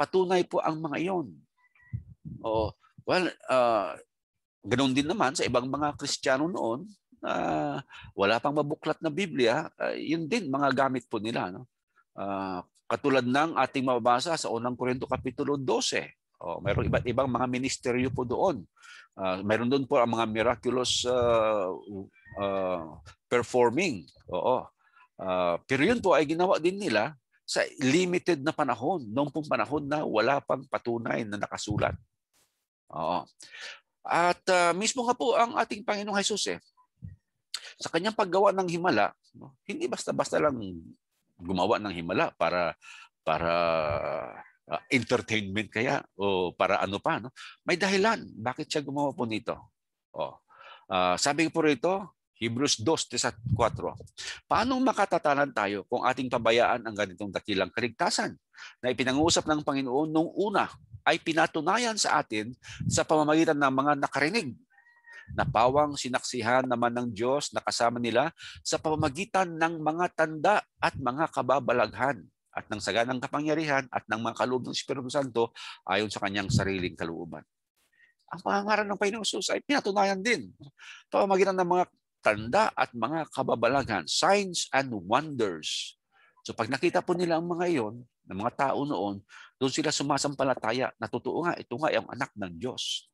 Patunay po ang mga iyon. Ganoon din naman sa ibang mga Kristiyano noon, wala pang mabuklat na Biblia, yun din mga gamit po nila. No? Katulad ng ating mababasa sa unang Korinto Kapitulo 12. Mayroong iba't ibang mga ministeryo po doon. Mayroon doon po ang mga miraculous performing. Pero yun po ay ginawa din nila sa limited na panahon, noong pong panahon na wala pang patunay na nakasulat. At mismo nga po ang ating Panginoong Jesus sa kanyang paggawa ng himala, hindi basta-basta lang gumawa ng himala para entertainment kaya o para ano pa, no? May dahilan bakit siya gumawa po nito. Sabi po rito, Hebrews 2:4. Paano makatatanan tayo kung ating pabayaan ang ganitong dakilang kaligtasan na ipinanguusap ng Panginoon nung una ay pinatunayan sa atin sa pamamagitan ng mga nakarinig na pawang sinaksihan naman ng Diyos na kasama nila sa pamamagitan ng mga tanda at mga kababalaghan at ng saganang kapangyarihan at ng mga kaloob ng Espiritu Santo ayon sa kanyang sariling kalooban. Ang pangangaral ng Panginoong Jesus ay pinatunayan din. Pamamagitan ng mga tanda at mga kababalaghan, signs and wonders. So pag nakita po nila ang mga iyon, ng mga tao noon, doon sila sumasampalataya na totoo nga, ito nga ang anak ng Diyos.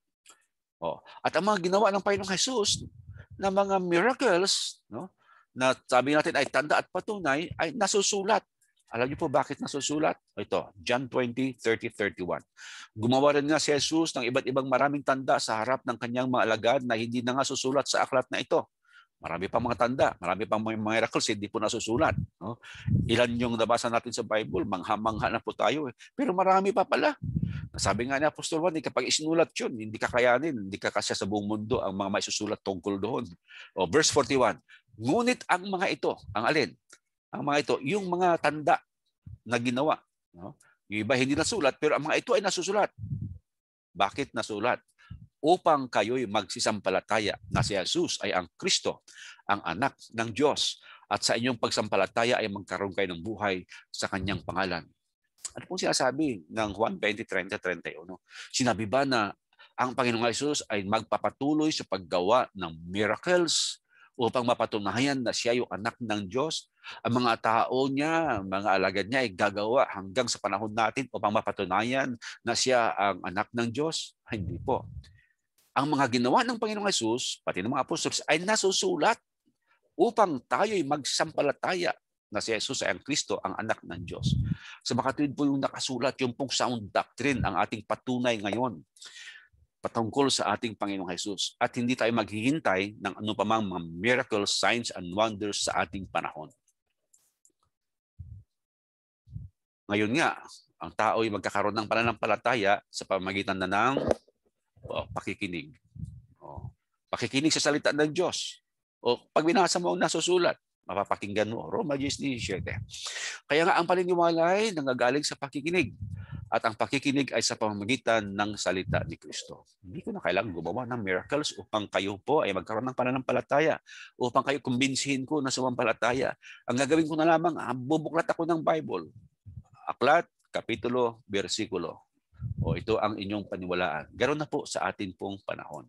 At ang mga ginawa ng Panginoong Jesus na mga miracles, no? na sabi natin ay tanda at patunay ay nasusulat. Alam niyo po bakit nasusulat? Ito, John 20, 30, 31. Gumawa rin nga si Jesus ng iba't ibang maraming tanda sa harap ng kanyang mga alagad na hindi na nga susulat sa aklat na ito. Marami pang mga tanda, marami pang mga miracles, hindi po nasusulat. No? Ilan yung nabasa natin sa Bible, mangha-mangha na po tayo. Pero marami pa pala. Sabi nga ni Apostol Juan, kapag isinulat yun, hindi kakayanin, hindi kakasya sa buong mundo ang mga maisusulat tungkol doon. O, verse 41, ngunit ang mga ito, ang alin? Ang mga ito, yung mga tanda na ginawa. No? Yung iba hindi nasulat, pero ang mga ito ay nasusulat. Bakit nasulat? Upang kayo'y magsisampalataya na si Jesus ay ang Kristo, ang anak ng Diyos, at sa inyong pagsampalataya ay magkaroon kayo ng buhay sa kanyang pangalan. Ano pong sinasabi ng Juan 20, 30, 31? Sinabi ba na ang Panginoong Jesus ay magpapatuloy sa paggawa ng miracles upang mapatunayan na siya yung anak ng Diyos? Ang mga tao niya, mga alagad niya ay gagawa hanggang sa panahon natin upang mapatunayan na siya ang anak ng Diyos? Hindi po. Ang mga ginawa ng Panginoong Jesus, pati ng mga apostles, ay nasusulat upang tayo'y magsampalataya na si Jesus ay ang Kristo, ang anak ng Diyos. Sa makatuwid po yung nakasulat, yung pong sound doctrine, ang ating patunay ngayon patungkol sa ating Panginoong Jesus. At hindi tayo maghihintay ng ano pa mang mga miracles, signs, and wonders sa ating panahon. Ngayon nga, ang tao ay magkakaroon ng pananampalataya sa pamamagitan na ng pakikinig. Pakikinig sa salita ng Diyos. O pag binasa mo ang nasusulat, mapapakinggan mo. Roma 10:17. Kaya nga ang paniniwala ay nanggagaling sa pakikinig. At ang pakikinig ay sa pamamagitan ng salita ni Kristo. Hindi ko na kailangan gumawa ng miracles upang kayo po ay magkaroon ng pananampalataya. Upang kayo kumbinsihin ko na sumampalataya. Ang gagawin ko na lamang, bubuklat ako ng Bible. Aklat, kapitulo, bersikulo. O ito ang inyong paniwalaan. Ganoon na po sa atin pong panahon.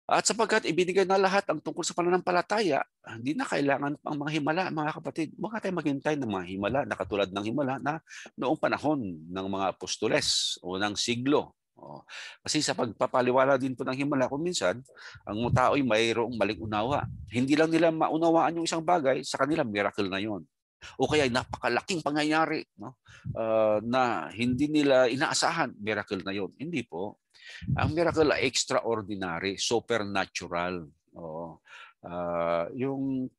At sapagkat ibinigay na lahat ang tungkol sa pananampalataya, hindi na kailangan pang mga himala, mga kapatid. Huwag tayo maghintay ng mga himala na katulad ng himala na noong panahon ng mga apostoles o ng siglo. Kasi sa pagpapaliwala din po ng himala, kung minsan, ang tao ay mayroong maling unawa. Hindi lang nila maunawaan yung isang bagay, sa kanila miracle na yon. O kaya napakalaking pangyayari, no? Na hindi nila inaasahan, miracle na yon. Hindi po. Ang miracle ay extraordinary, supernatural. Yung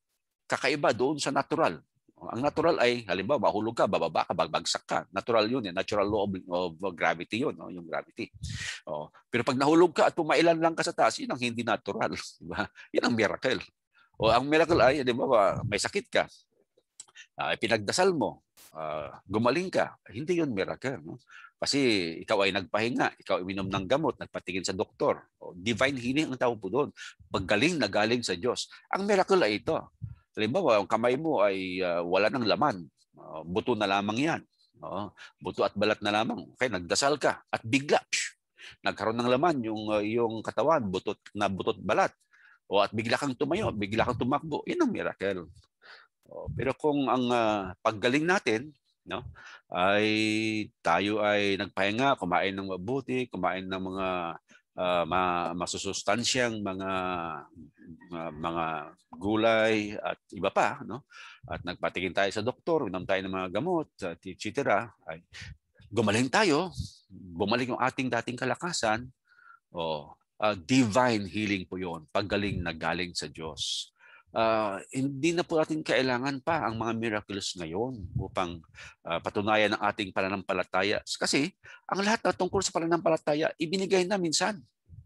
kakaiba doon sa natural. Ang natural ay, halimbawa, mahulog ka, bababa ka, babagsak ka. Natural yun. Natural law of gravity yun, yung gravity. Pero pag nahulog ka at pumailan lang ka sa taas, yun ang hindi natural. Diba? Yun ang miracle. Ang miracle ay, di ba, may sakit ka. Pinagdasal mo, gumaling ka, hindi yun miracle. No? Kasi ikaw ay nagpahinga, ikaw ay minom ng gamot, nagpatingin sa doktor. Divine healing ang tawag po doon. Paggaling na galing sa Diyos. Ang miracle ay ito. Halimbawa, ang kamay mo ay wala ng laman. Buto na lamang yan. Buto at balat na lamang. Okay, nagdasal ka at bigla, nagkaroon ng laman yung katawan, butot balat. At bigla kang tumayo, bigla kang tumakbo. Yan ang miracle. Pero kung ang paggaling natin, no, ay tayo ay nagpahinga, kumain ng mabuti, kumain ng mga masusustansyang mga gulay at iba pa, no? At nagpatingin tayo sa doktor, inom tayo ng mga gamot, etc. Ay gumaling tayo, bumalik yung ating dating kalakasan. Divine healing po 'yon, paggaling na galing sa Diyos. Hindi na po natin kailangan pa ang mga miracles ngayon upang patunayan ang ating pananampalataya. Kasi ang lahat na tungkol sa pananampalataya, ibinigay na minsan.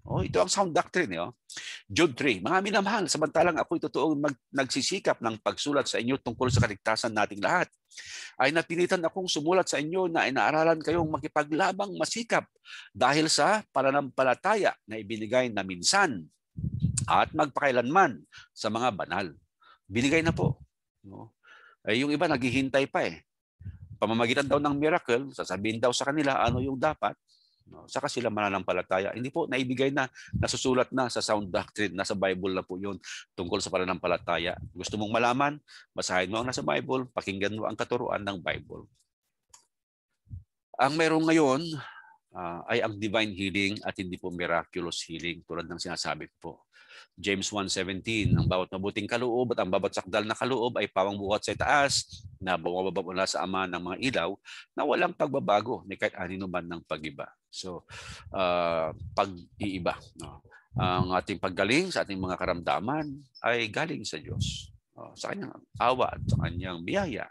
Ito ang sound doctrine. Jude 3, mga minamahal, samantalang ako'y totoong nagsisikap ng pagsulat sa inyo tungkol sa kaligtasan nating lahat, ay napilitan akong sumulat sa inyo na inaaralan kayong makipaglabang masikap dahil sa pananampalataya na ibinigay na minsan at magpakailanman sa mga banal. Binigay na po. Yung iba naghihintay pa . Pamamagitan daw ng miracle, sasabihin daw sa kanila ano yung dapat. Saka sila mananampalataya. Hindi po, naibigay na, nasusulat na sa sound doctrine, nasa Bible na po yun tungkol sa pananampalataya. Gusto mong malaman, basahin mo ang nasa Bible, pakinggan mo ang katuruan ng Bible. Ang mayroong ngayon, ay ang divine healing at hindi po miraculous healing tulad ng sinasabi ko po. James 1:17, ang bawat mabuting kaloob at ang bawat sakdal na kaloob ay pawang buhat sa itaas na bumababa mula sa Ama ng mga ilaw na walang pagbabago ni kahit anino man ng pag-iba. So, pag-iiba. No? Ang ating paggaling sa ating mga karamdaman ay galing sa Diyos. Sa kanyang awa at sa kanyang biyaya.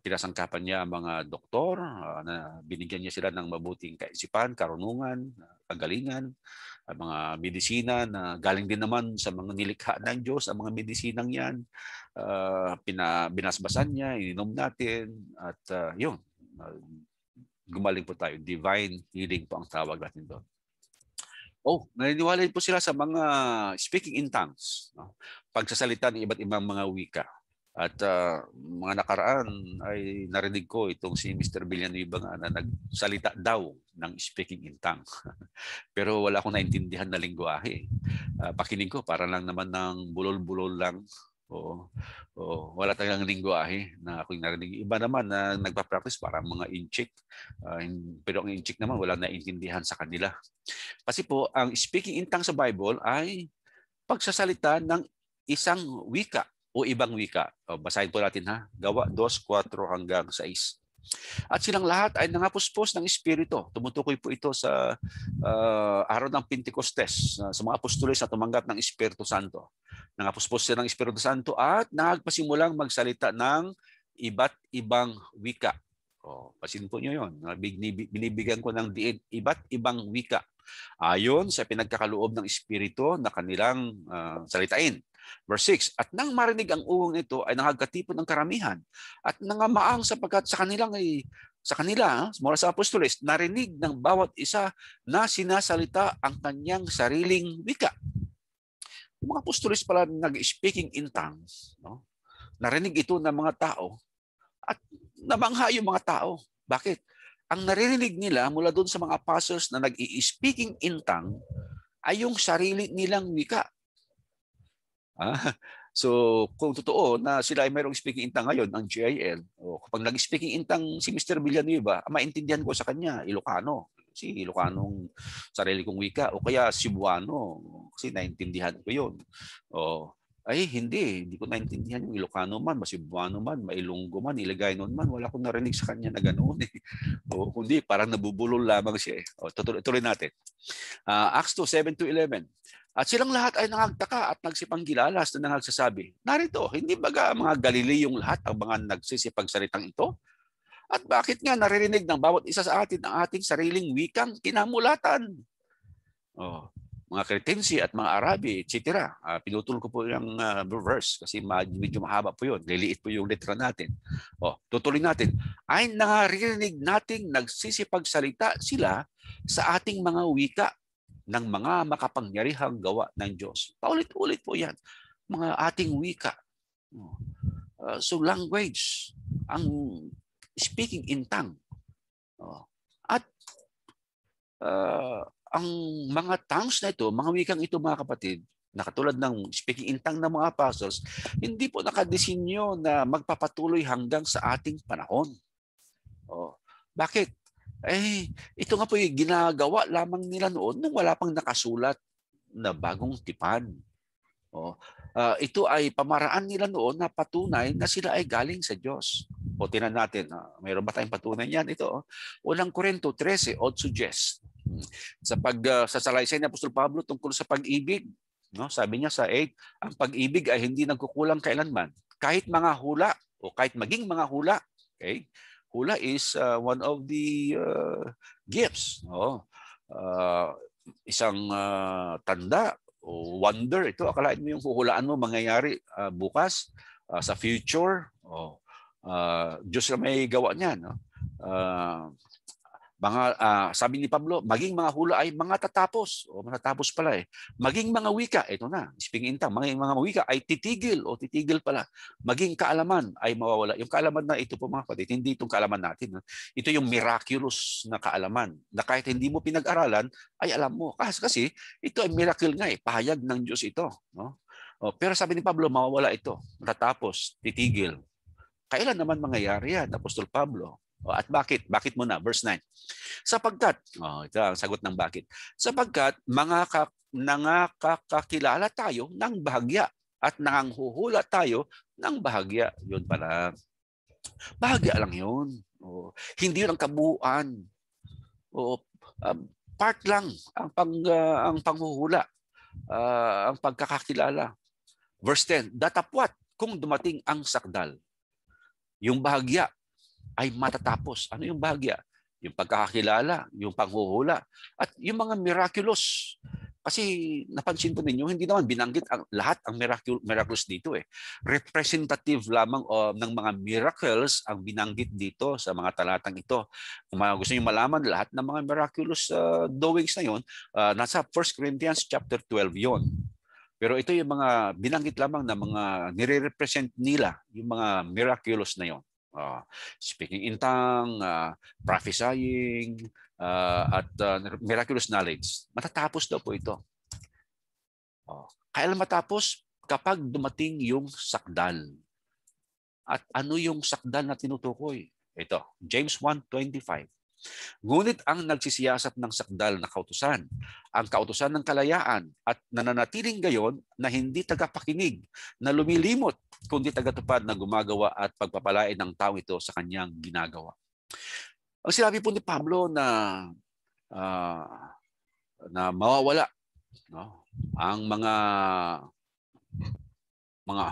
Kinasangkapan niya ang mga doktor na binigyan niya sila ng mabuting kaisipan, karunungan, kagalingan, ang mga medisina na galing din naman sa mga nilikha ng Diyos, ang mga medisinang yan, binasbasan niya, ininom natin, at yun, gumaling po tayo. Divine healing po ang tawag natin doon. Naniniwala po sila sa mga speaking in tongues, no? Pagsasalita ng iba't ibang mga wika. At mga nakaraan ay narinig ko itong si Mr. Villanueva na nagsalita daw ng speaking in tongues. Pero wala akong naintindihan na lingwahe. Pakinig ko, para lang naman ng bulol-bulol lang. Wala talagang lingwahe na ako'y narinig. Iba naman na nagpa-practice parang mga inchik. Pero ang inchik naman wala naintindihan sa kanila. Kasi po, ang speaking in tongues sa Bible ay pagsasalita ng isang wika o ibang wika. Basahin po natin ha. Gawa 2:4 hanggang 6. At silang lahat ay nangapuspos ng Espiritu. Tumutukoy po ito sa araw ng Pentecostes, sa mga apostoles na tumanggap ng Espiritu Santo. Nangapuspos sila ng Espiritu Santo at nagpasimulang magsalita ng iba't ibang wika. Pasin po nyo yun. Binibigyan ko ng diin, iba't ibang wika. Ayon sa pinagkakaloob ng Espiritu na kanilang salitain. Verse 6, at nang marinig ang uwong ito ay nangagkatipon ng karamihan at nangamaang sapagkat sa kanila mula sa apostoles, narinig ng bawat isa na sinasalita ang kanyang sariling wika. Yung mga apostoles pala nag-speaking in tongues, no? Narinig ito ng mga tao at namangha yung mga tao. Bakit? Ang naririnig nila mula doon sa mga apostles na nag-i-speaking in tongue ay yung sarili nilang wika. So kung totoo na sila ay mayroong speaking in tongue ngayon, ang GIL, kapag nag-speaking in tongue si Mr. Villanueva, maintindihan ko sa kanya, Ilocano. Si Ilocanong sarili kong wika o kaya Cebuano kasi naintindihan ko yun. Ay hindi ko naintindihan yung Ilocano man, Cebuano man, Mailonggo man, Iligaynon man, wala akong narinig sa kanya na ganoon eh. Kundi parang nabubulol lamang siya eh. Tuloy natin. Acts 2:7-11. At silang lahat ay nangagtaka at nagsipanggilalas na nagsasabi, narito, hindi baga mga Galileyong lahat ang mga nagsisipagsalitang ito? At bakit nga naririnig ng bawat isa sa atin ang ating sariling wikang kinamulatan? Mga Cretense at mga Arabi, etc. Pinutol ko po yung verse kasi medyo mahaba po yun. Liliit po yung letra natin. Tutuloy natin. Ay naririnig nating nagsisipagsalita sila sa ating mga wika ng mga makapangyarihang gawa ng Diyos. Paulit-ulit po yan. Mga ating wika. So language, ang speaking in tongue. At ang mga tongues na ito, mga wikang ito mga kapatid, na katulad ng speaking in tongue ng mga apostles, hindi po nakadesinyo na magpapatuloy hanggang sa ating panahon. Bakit? Ito nga po yung ginagawa lamang nila noon nung wala pang nakasulat na bagong tipan. Ito ay pamaraan nila noon na patunay na sila ay galing sa Diyos. Tingnan natin, mayroon ba tayong patunay yan? Ito, unang Korinto 13:8-10. Sa salaysay ni Apostol Pablo tungkol sa pag-ibig, no? Sabi niya sa 8, ang pag-ibig ay hindi nagkukulang kailanman. Kahit mga hula o kahit maging mga hula, okay? Hula is one of the gifts. Isang tanda o wonder. Ito, akalain mo yung huhulaan mo mangyayari bukas, sa future. Diyos na may gawa niyan. No? Sabi ni Pablo, maging mga hula ay mga tatapos. Matatapos pala eh. Maging mga wika, ito na, speaking in tongue, maging mga wika ay titigil pala. Maging kaalaman ay mawawala. Yung kaalaman na ito po mga kapatid, hindi itong kaalaman natin. Ito yung miraculous na kaalaman na kahit hindi mo pinag-aralan, ay alam mo. Kasi ito ay miracle nga eh. Pahayag ng Diyos ito. No? Pero sabi ni Pablo, mawawala ito. Matatapos, titigil. Kailan naman mangyayari yan, Apostol Pablo? At bakit? Bakit muna? Verse 9. Sapagkat, ito ang sagot ng bakit. Sapagkat nakakakilala tayo ng bahagya at nanganghuhula tayo ng bahagya. Yun pala. Bahagya lang yun. Hindi yun ang kabuuan. Part lang ang panghuhula, ang pagkakakilala. Verse 10, datapwat kung dumating ang sakdal, yung bahagya ay matatapos. Ano yung bahagya? Yung pagkakakilala, yung panghuhula, at yung mga miraculous. Kasi napansin po ninyo, hindi naman binanggit lahat ang miraculous dito. Representative lamang ng mga miracles ang binanggit dito sa mga talatang ito. Kung gusto niyo malaman lahat ng mga miraculous doings na yon, nasa 1 Corinthians chapter 12 yon. Pero ito yung mga binanggit lamang na mga nire-represent nila, yung mga miraculous na yon. Speaking in tongue, prophesying, at miraculous knowledge. Matatapos daw po ito. Kailan matapos? Kapag dumating yung sakdal. At ano yung sakdal na tinutukoy? Ito, James 1:25. Ngunit ang nagsisiyasat ng sakdal na kautusan, ang kautusan ng kalayaan, at nananatiling gayon na hindi tagapakinig, na lumilimot, kundi tagatupad na gumagawa at pagpapalain ng tao ito sa kanyang ginagawa. Ang sinabi po ni Pablo na mawawala, no? Ang mga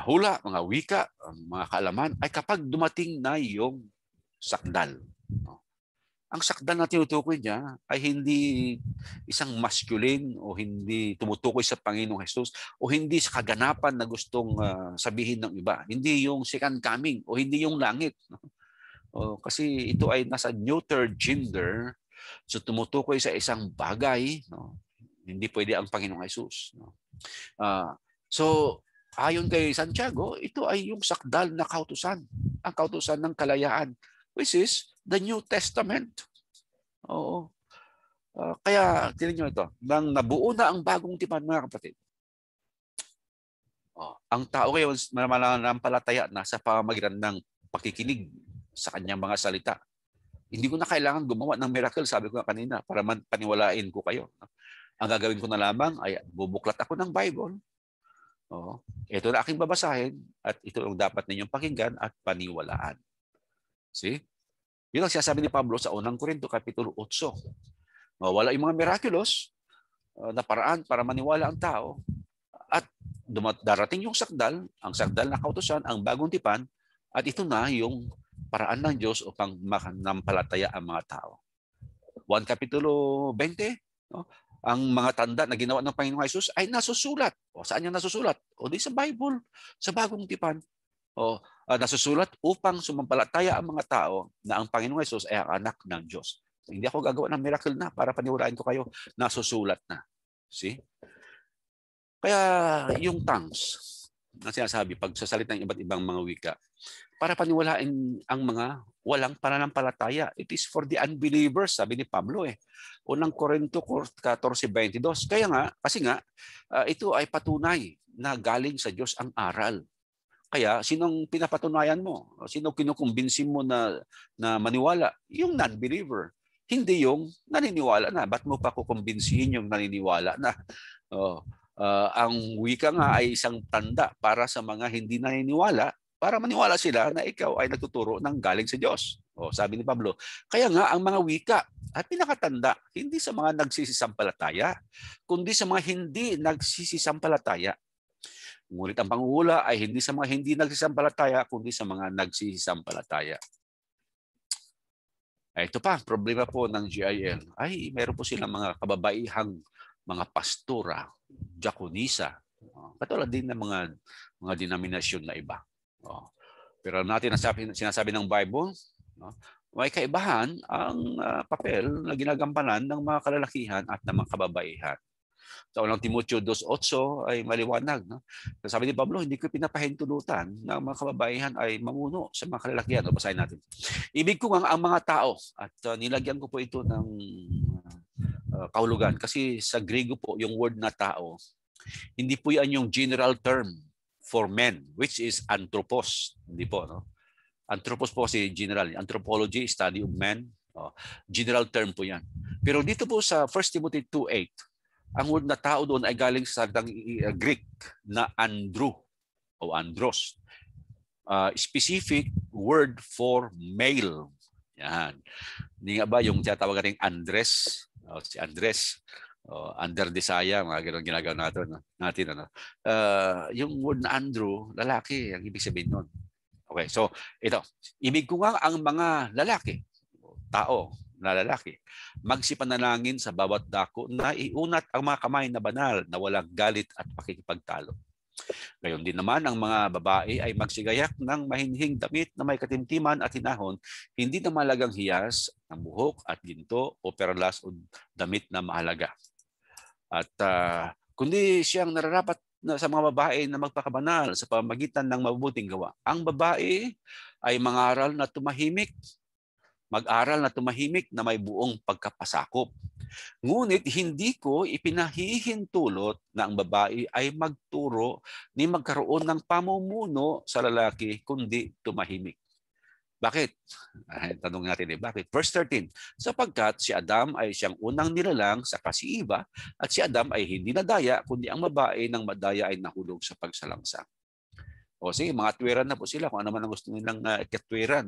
hula, mga wika, mga kaalaman ay kapag dumating na yung sakdal. No? Ang sakdal na tinutukoy niya ay hindi isang masculine o hindi tumutukoy sa Panginoong Jesus o hindi sa kaganapan na gustong sabihin ng iba. Hindi yung second coming o hindi yung langit. No? Kasi ito ay nasa neuter gender, so tumutukoy sa isang bagay. No? Hindi pwede ang Panginoong Jesus. No? So ayon kay Santiago, ito ay yung sakdal na kautusan. Ang kautusan ng kalayaan, which is the New Testament. Oo. Kaya, tingnan nyo ito. Nang nabuo na ang bagong tipan, mga kapatid, ang tao ngayon mananampalataya na sa pamamagitan ng pakikinig sa kanyang mga salita. Hindi ko na kailangan gumawa ng miracle, sabi ko na kanina, para paniwalain ko kayo. Ang gagawin ko na lamang ay bubuklat ako ng Bible. Ito na aking babasahin at ito ang dapat ninyong pakinggan at paniwalaan. See? Yun ang sinasabi ni Pablo sa 1 Corinto Kapitulo 8. Wala yung mga miraculous na paraan para maniwala ang tao at darating yung sakdal, ang sakdal na kautusan, ang bagong tipan, at ito na yung paraan ng Diyos upang manampalataya ang mga tao. 1 Kapitulo 20, no? Ang mga tanda na ginawa ng Panginoong Jesus ay nasusulat. Saan yung nasusulat? Di sa Bible, sa bagong tipan. Nasusulat upang sumampalataya ang mga tao na ang Panginoong Jesus ay ang anak ng Diyos. Hindi ako gagawa ng miracle na para paniwalaan ko kayo, nasusulat na. See? Kaya yung tongues na sinasabi, pagsasalit ng iba't ibang mga wika, para paniwalain ang mga walang pananampalataya. It is for the unbelievers, sabi ni Pablo. 1 Corinto 14:22. Kaya nga, kasi nga, ito ay patunay na galing sa Diyos ang aral. Kaya, sinong pinapatunayan mo? Sino kinukumbinsin mo na maniwala? Yung non-believer. Hindi yung naniniwala na. Ba't mo pa kukumbinsihin yung naniniwala na? Ang wika nga ay isang tanda para sa mga hindi naniniwala, para maniwala sila na ikaw ay nagtuturo ng galing sa Diyos. Sabi ni Pablo, kaya nga ang mga wika at pinakatanda, hindi sa mga nagsisisampalataya, kundi sa mga hindi nagsisisampalataya. Ngunit ang panghuhula ay hindi sa mga hindi nagsisisampalataya, kundi sa mga nagsisisampalataya. Ito pa, problema po ng GIL. Ay, meron po silang mga kababaihang mga pastora, diakonisa. Katulad din ng mga denominasyon na iba. Pero natin sinasabi ng Bible, may kaibahan ang papel na ginagampanan ng mga kalalakihan at ng mga kababaihan. Sa unang Timoteo 2:8 ay maliwanag. Sabi ni Pablo, hindi ko pinapahintulutan na mga kababaihan ay mamuno sa mga kalalakihan. Basahin natin. Ibig ko nga ang mga tao, at nilagyan ko po ito ng kahulugan. Kasi sa Griego po, yung word na tao, hindi po yan yung general term for men, which is anthropos. Hindi po, no? Anthropos po si general. Anthropology, study of man. General term po yan. Pero dito po sa 1 Timothy 2:8, ang word na tao doon ay galing sa salitang Greek na andro o andros. Specific word for male. Yan. Hindi nga ba yung tinatawag rin Andres? Si Andres. Under Desaya, mga ganun ginagawa natin. Yung word na andro, lalaki, ang ibig sabihin nun. Okay, so ito. Ibig ko nga ang mga lalaki, tao na lalaki, magsipanalangin sa bawat dako na iunat ang mga kamay na banal na walang galit at pakikipagtalo. Gayon din naman ang mga babae ay magsigayak ng mahinhing damit na may katimtiman at hinahon, hindi na malagang hiyas ng buhok at ginto o perlas o damit na mahalaga. At kundi siyang nararapat sa mga babae na magpakabanal sa pamamagitan ng mabubuting gawa. Ang babae ay mag-aral na tumahimik na may buong pagkapasakop. Ngunit hindi ko ipinahihintulot na ang babae ay magturo ni magkaroon ng pamumuno sa lalaki, kundi tumahimik. Bakit? Tanong natin bakit? Verse 13, sapagkat si Adam ay siyang unang nilalang sa si Eva, at si Adam ay hindi nadaya, kundi ang babae ng madaya ay nahulog sa pagsalangsang. O sige, mga atwiran na po sila kung ano man ang gusto nilang katwiran.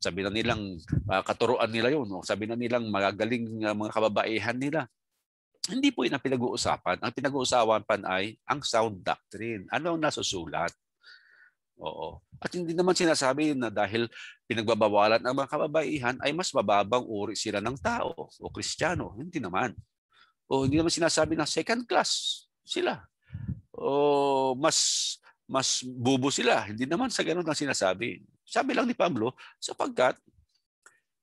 Sabi na nilang katuruan nila yun. Sabi na nilang magagaling mga kababaihan nila. Hindi po yun ang pinag-uusapan. Ang pinag-uusapan ay ang sound doctrine. Ano ang nasusulat? Oo. At hindi naman sinasabi na dahil pinagbabawalan ang mga kababaihan ay mas mababang uri sila ng tao o Kristiyano. Hindi naman. O hindi naman sinasabi na second class sila. O mas bubo sila. Hindi naman sa ganun ang sinasabi. Sabi lang ni Pablo, sapagkat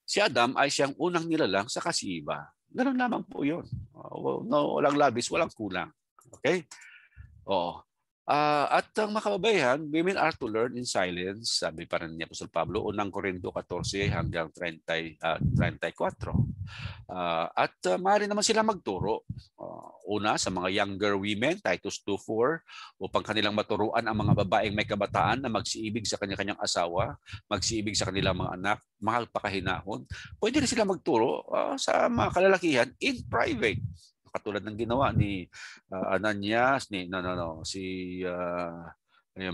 si Adam ay siyang unang nilalang sa si Eva. Ganun lamang po yun. Walang labis, walang kulang. Okay? Oo. At ang mga kababaihan, women are to learn in silence, sabi pa rin ni Apostol Pablo, unang Korinto 14 hanggang 34. At maaari naman sila magturo. Una, sa mga younger women, Titus 2:4, upang kanilang maturuan ang mga babaeng may kabataan na magsiibig sa kanya-kanyang asawa, magsiibig sa kanilang mga anak, magpakahinahon. Pwede rin sila magturo sa mga kalalakihan in private. Katulad ng ginawa ni Ananias, yung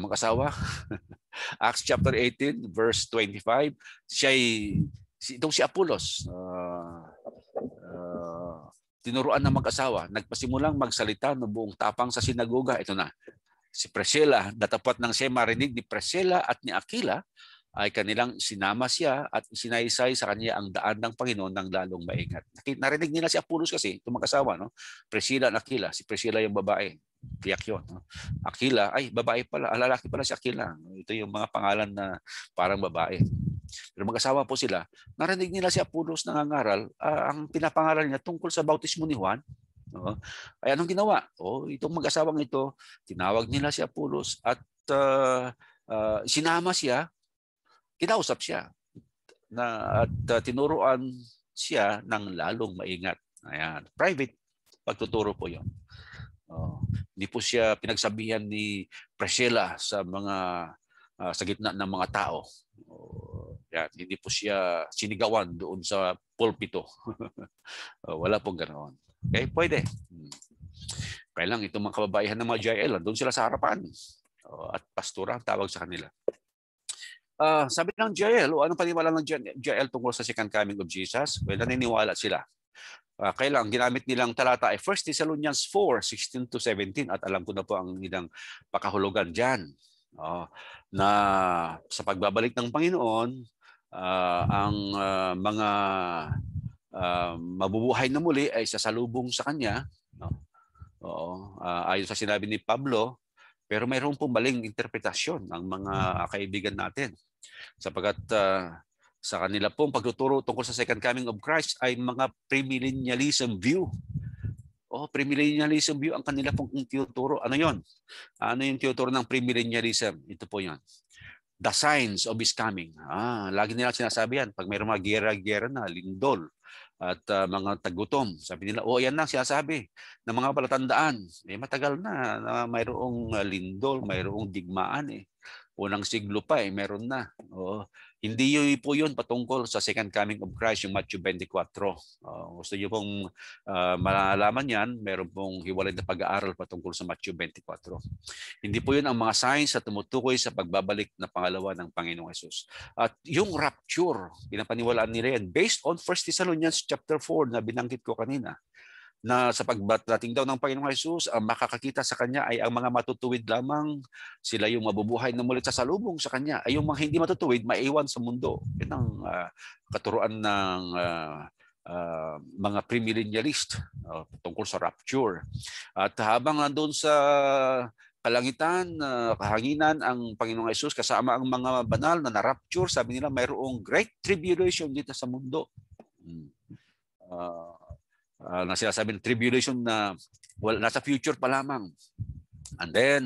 mag-asawa. Acts chapter 18, verse 25. Itong si Apolos, tinuruan ng mag-asawa, nagpasimulang magsalita ng buong tapang sa sinagoga. Ito na, si Priscilla, natapat ng siya marinig ni Priscilla at ni Aquila, ay kanilang sinama siya at sinaysay sa kanya ang daan ng Panginoon ng lalong maingat. Narinig nila si Apolos kasi, itong mag-asawa, Priscilla at Aquila. Si Priscilla yung babae. Tiyak yun. Aquila, ay babae pala, lalaki pala si Aquila. Ito yung mga pangalan na parang babae. Pero mag-asawa po sila. Narinig nila si Apolos nangangaral. Ang pinapangaral niya tungkol sa bautismo ni Juan. Ay anong ginawa? Itong mag-asawang ito, tinawag nila si Apolos at sinama siya, kinausap siya at tinuruan siya ng lalong maingat. Ayan. Private pagtuturo po yun. Hindi po siya pinagsabihan ni Priscilla sa gitna ng mga tao. Yan. Hindi po siya sinigawan doon sa pulpito. Wala pong ganoon. Okay, pwede. Kaya lang itong mga kababaihan ng mga JL, doon sila sa harapan. At pastora ang tawag sa kanila. Sabi ng JL, anong paniwala ng JL tungkol sa second coming of Jesus? Well, naniniwala sila. Kaya lang, ginamit nilang talata ay 1 Thessalonians 4:16-17 at alam ko na po ang nilang pakahulugan dyan. Na sa pagbabalik ng Panginoon, ang mga mabubuhay na muli ay sasalubong sa Kanya. Ayon sa sinabi ni Pablo, pero mayroon pong maling interpretasyon ng mga kaibigan natin. Sapagkat sa kanila pong pagtuturo tungkol sa second coming of Christ ay mga premillennialism view. Premillennialism view ang kanila pong tinuturo. Ano yon? Ano yung tinuturo ng premillennialism? Ito po yon. The signs of His coming. Lagi nila sinasabi yan. Pag mayroong mga gera-gera na, lindol, at mga tagutom. Sabi nila, yan na sinasabi ng mga palatandaan. Matagal na mayroong lindol, mayroong digmaan. unang siglo pa meron na. Hindi yun po yun patungkol sa second coming of Christ, yung Matthew 24. Gusto niyo pong malalaman yan, meron pong hiwalay na pag-aaral patungkol sa Matthew 24. Hindi po yun ang mga signs na tumutukoy sa pagbabalik na pangalawa ng Panginoong Hesus. At yung rapture, pinapaniwalaan nila yan based on 1 Thessalonians chapter 4 na binanggit ko kanina, na sa pagdating daw ng Panginoong Hesus, ang makakakita sa Kanya ay ang mga matutuwid lamang. Sila yung mabubuhay na mulit sa salubong sa Kanya. Ay yung mga hindi matutuwid, maiwan sa mundo. Yan ang katuruan ng mga premillennialist tungkol sa rapture. At habang nandun sa kalangitan, kahanginan ang Panginoong Hesus kasama ang mga banal na na-rapture, sabi nila mayroong great tribulation dito sa mundo. Na sinasabi ng tribulation na nasa future pa lamang. And then,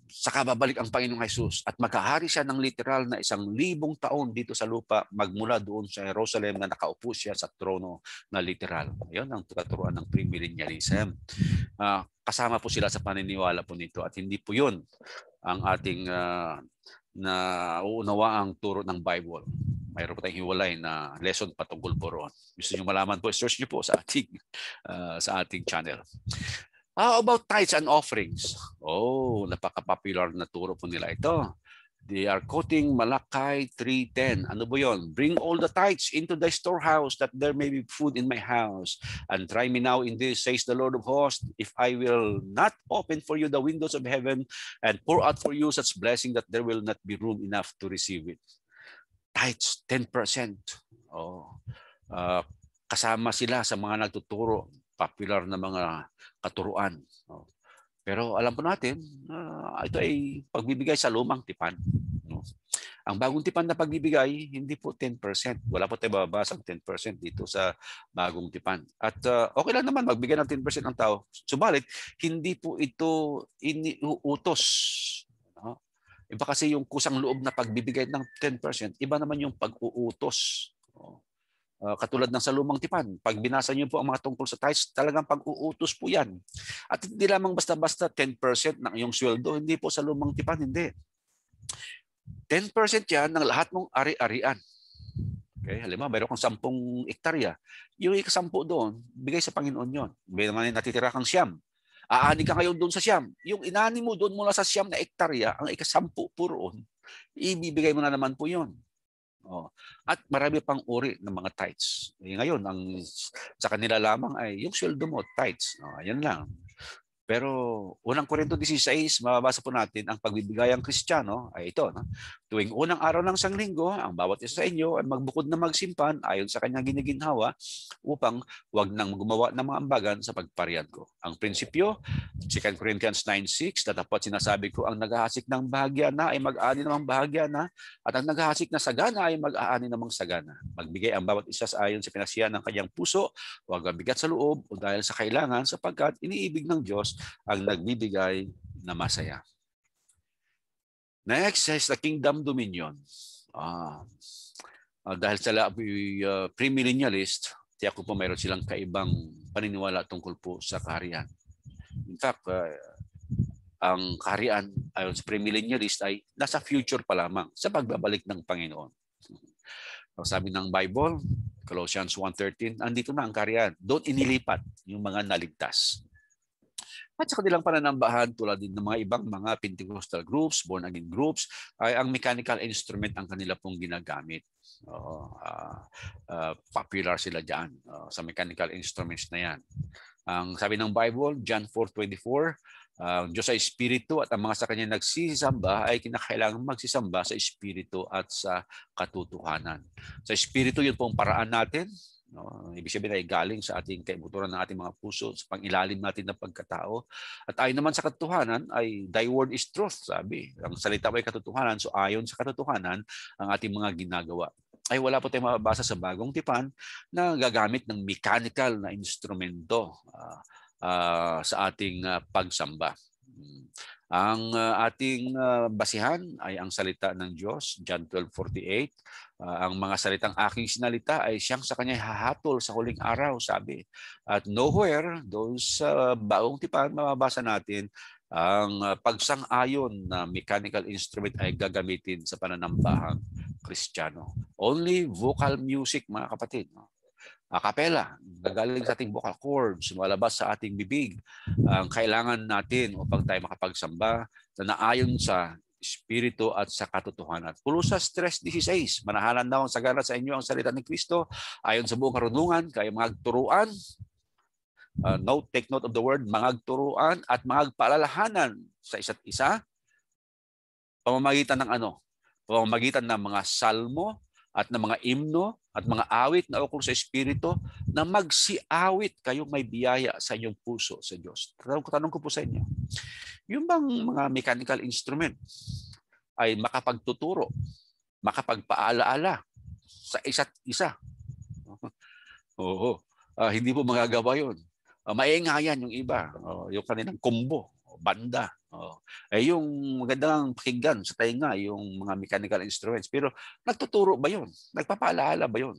saka babalik ang Panginoong Hesus at maghahari siya ng literal na 1,000 taon dito sa lupa magmula doon sa Jerusalem na nakaupo siya sa trono na literal. Ayun ang katuruan ng premillennialism. Kasama po sila sa paniniwala po nito at hindi po yun ang ating na uunawaang turo ng Bible. Mayroon po tayong hiwalay na lesson patungkol po roon. Gusto nyo malaman po, search nyo po sa ating channel. How about tithes and offerings? Napaka-popular na turo po nila ito. They are quoting Malachi 3:10. Ano po yun? Bring all the tithes into thy storehouse that there may be food in my house. And try me now in this, says the Lord of hosts, if I will not open for you the windows of heaven and pour out for you such blessing that there will not be room enough to receive it. Tithes, 10%. Kasama sila sa mga nagtuturo, popular na mga katuruan. Pero alam po natin, ito ay pagbibigay sa lumang tipan. Ang bagong tipan na pagbibigay, hindi po 10%. Wala po tayo babasang 10% dito sa bagong tipan. At okay lang naman magbigay ng 10% ng tao. Subalit, hindi po ito iniuutos. Iba kasi yung kusang loob na pagbibigay ng 10%, iba naman yung pag-uutos. Katulad ng sa lumang tipan, pag binasa niyo po ang mga tungkol sa tithes, talagang pag-uutos po yan. At hindi lamang basta-basta 10% ng iyong sweldo, hindi po sa lumang tipan, hindi. 10% yan ng lahat mong ari-arian. Okay? Halimbawa, mayroon kang 10 hektarya. Yung ika-10 doon, bigay sa Panginoon yun. May naman natitira kang 9. Aani ka ngayon doon sa 9. Yung inani mo doon mula sa 9 na hektarya, ang ika-10 po roon, ibibigay mo na naman po yun. At marami pang uri ng mga tithes. Ngayon, sa kanila lamang ay yung sweldo mo, tithes. Ayan lang. Pero unang Korinto 16, mababasa po natin ang pagbibigayang Kristiyano ay ito. Tuwing unang araw ng sanglinggo, ang bawat isa sa inyo ay magbukod na magsimpan ayon sa kanyang giniginhawa upang wag nang gumawa ng mga ambagan sa pagparian ko. Ang prinsipyo, 2 Corinthians 9:6, tatapat sinasabi ko, ang naghahasik ng bahagya na ay mag-aani namang bahagya na, at ang naghahasik na sagana ay mag-aani namang sagana. Magbigay ang bawat isa sa ayon sa pinasiyan ng kanyang puso, huwag mabigat sa loob o dahil sa kailangan, sapagkat iniibig ng Diyos ang nagbibigay na masaya. Next is the kingdom dominion. Dahil sila premillennialist, tiyak ko po mayroon silang kaibang paniniwala tungkol po sa kaharian. In fact, ang kaharian ayon sa premillennialist ay nasa future pa lamang sa pagbabalik ng Panginoon. Sabi ng Bible, Colossians 1:13, andito na ang kaharian. Doon inilipat yung mga naligtas. At sa kanilang pananambahan, tulad din ng mga ibang mga Pentecostal groups, born again groups, ay ang mechanical instrument ang kanila pong ginagamit. Popular sila dyan sa mechanical instruments na yan. Ang sabi ng Bible, John 4:24, Diyos ay Espiritu at ang mga sa Kanya nagsisamba ay kinakailangan magsisamba sa Espiritu at sa katotohanan. Sa Espiritu, yun pong paraan natin. Ibig sabihin ay galing sa ating kaibuturan ng ating mga puso, sa pangilalim natin ng pagkatao. At ayon naman sa katotohanan ay thy word is truth, sabi. Ang salita mo ay katotohanan, so ayon sa katotohanan ang ating mga ginagawa. Ay wala po tayong mababasa sa bagong tipan na gagamit ng mechanical na instrumento sa ating pagsamba. Ang ating basihan ay ang salita ng Diyos, John 12:48. Ang mga salitang aking sinalita ay siyang sa kanya hahatol sa huling araw, sabi. At nowhere, doon sa bagong tipan, mababasa natin Ang pagsang-ayon na mechanical instrument ay gagamitin sa pananambahang Kristiyano. Only vocal music, mga kapatid. A cappella, gagaling sa ating vocal cords, malabas sa ating bibig. Ang kailangan natin upang tayo makapagsamba na naayon sa Espiritu at sa katotohanan. Colossus 3:16, manahalan daw ang sagana sa inyo ang salita ni Kristo ayon sa buong karunungan, kayo magturuan. Take note of the word, mangagturuan at mangagpaalalahanan sa isa't isa. Pamamagitan ng ano? Pamamagitan ng mga salmo at ng mga imno at mga awit na ukol sa Espiritu na magsiawit kayong may biyaya sa inyong puso sa Diyos. Tanong ko po sa inyo, yung bang mga mechanical instrument ay makapagtuturo, makapagpaalaala sa isa't isa? Oo. Hindi po magagawa yun. Maiingayan yung iba, yung kanilang kumbo, banda. Yung magandang pakinggan sa tainga, yung mga mechanical instruments. Pero nagtuturo ba yun? Nagpapaalaala ba yun?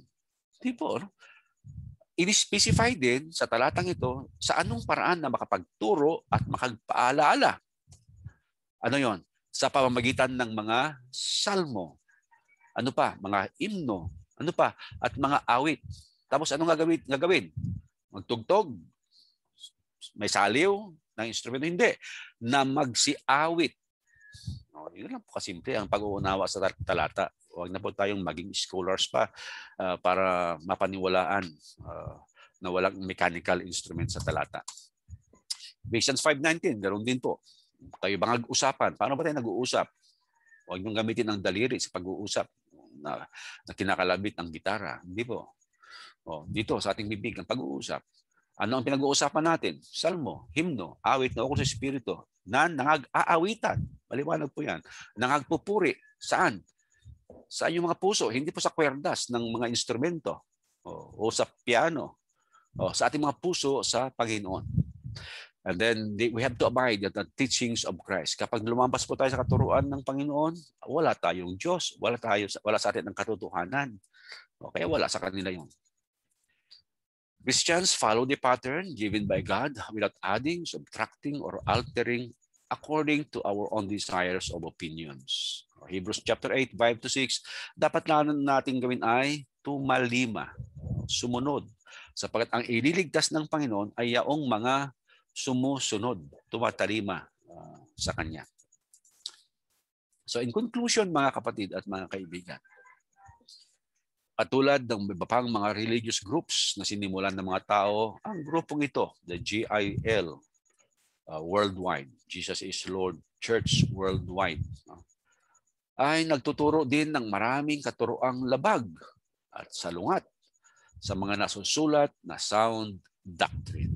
Hindi po. No? In-specify din sa talatang ito sa anong paraan na makapagturo at makagpaalaala. Ano yon? Sa pamamagitan ng mga salmo. Ano pa? Mga imno. Ano pa? At mga awit. Tapos anong gagawin? Magtugtog? May saliw ng instrumento? Hindi. Na magsiawit. Yun lang po kasimple ang pag-uunawa sa talata. Huwag na po tayong maging scholars pa para mapaniwalaan na walang mechanical instrument sa talata. Ephesians 5:19, ganoon din po. Kayo bang nag-usapan? Paano ba tayo nag-uusap? Huwag niyong gamitin ang daliri sa pag-uusap na kinakalabit ng gitara. Hindi po. Dito sa ating bibig, ang pag-uusap. Ano ang pinag-uusapan natin? Salmo, himno, awit na ukol sa Espiritu na nangag-aawitan. Maliwanag po yan. Nangagpupuri. Saan? Sa inyong mga puso. Hindi po sa kwerdas ng mga instrumento o sa piano. Sa ating mga puso sa Panginoon. And then we have to abide at the teachings of Christ. Kapag lumampas po tayo sa katuruan ng Panginoon, wala tayong Diyos. Wala sa atin ang katotohanan. Kaya wala sa kanila yun. Christians follow the pattern given by God without adding, subtracting, or altering according to our own desires of opinions. Hebrews chapter 8, 5-6, dapat lang natin gawin ay tumalima, sumunod, sapagkat ang ililigtas ng Panginoon ay yaong mga sumusunod, tumatalima sa Kanya. So in conclusion, mga kapatid at mga kaibigan, katulad ng iba pang mga religious groups na sinimulan ng mga tao, ang grupong ito, the GIL, worldwide, Jesus is Lord Church worldwide, ay nagtuturo din ng maraming katuroang labag at salungat sa mga nasusulat na sound doctrine.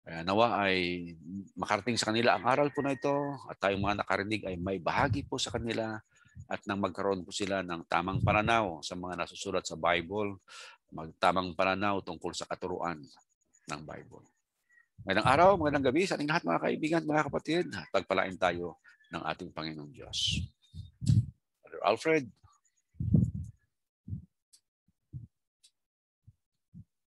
Kaya nawa ay makarating sa kanila ang aral po na ito at tayong mga nakarinig ay may bahagi po sa kanila at nang magkaroon po sila ng tamang pananaw sa mga nasusulat sa Bible, magtamang pananaw tungkol sa katuruan ng Bible. Magandang araw, magandang gabi sa ating lahat mga kaibigan, mga kapatid. Pagpalain tayo ng ating Panginoong Diyos. Brother Alfred.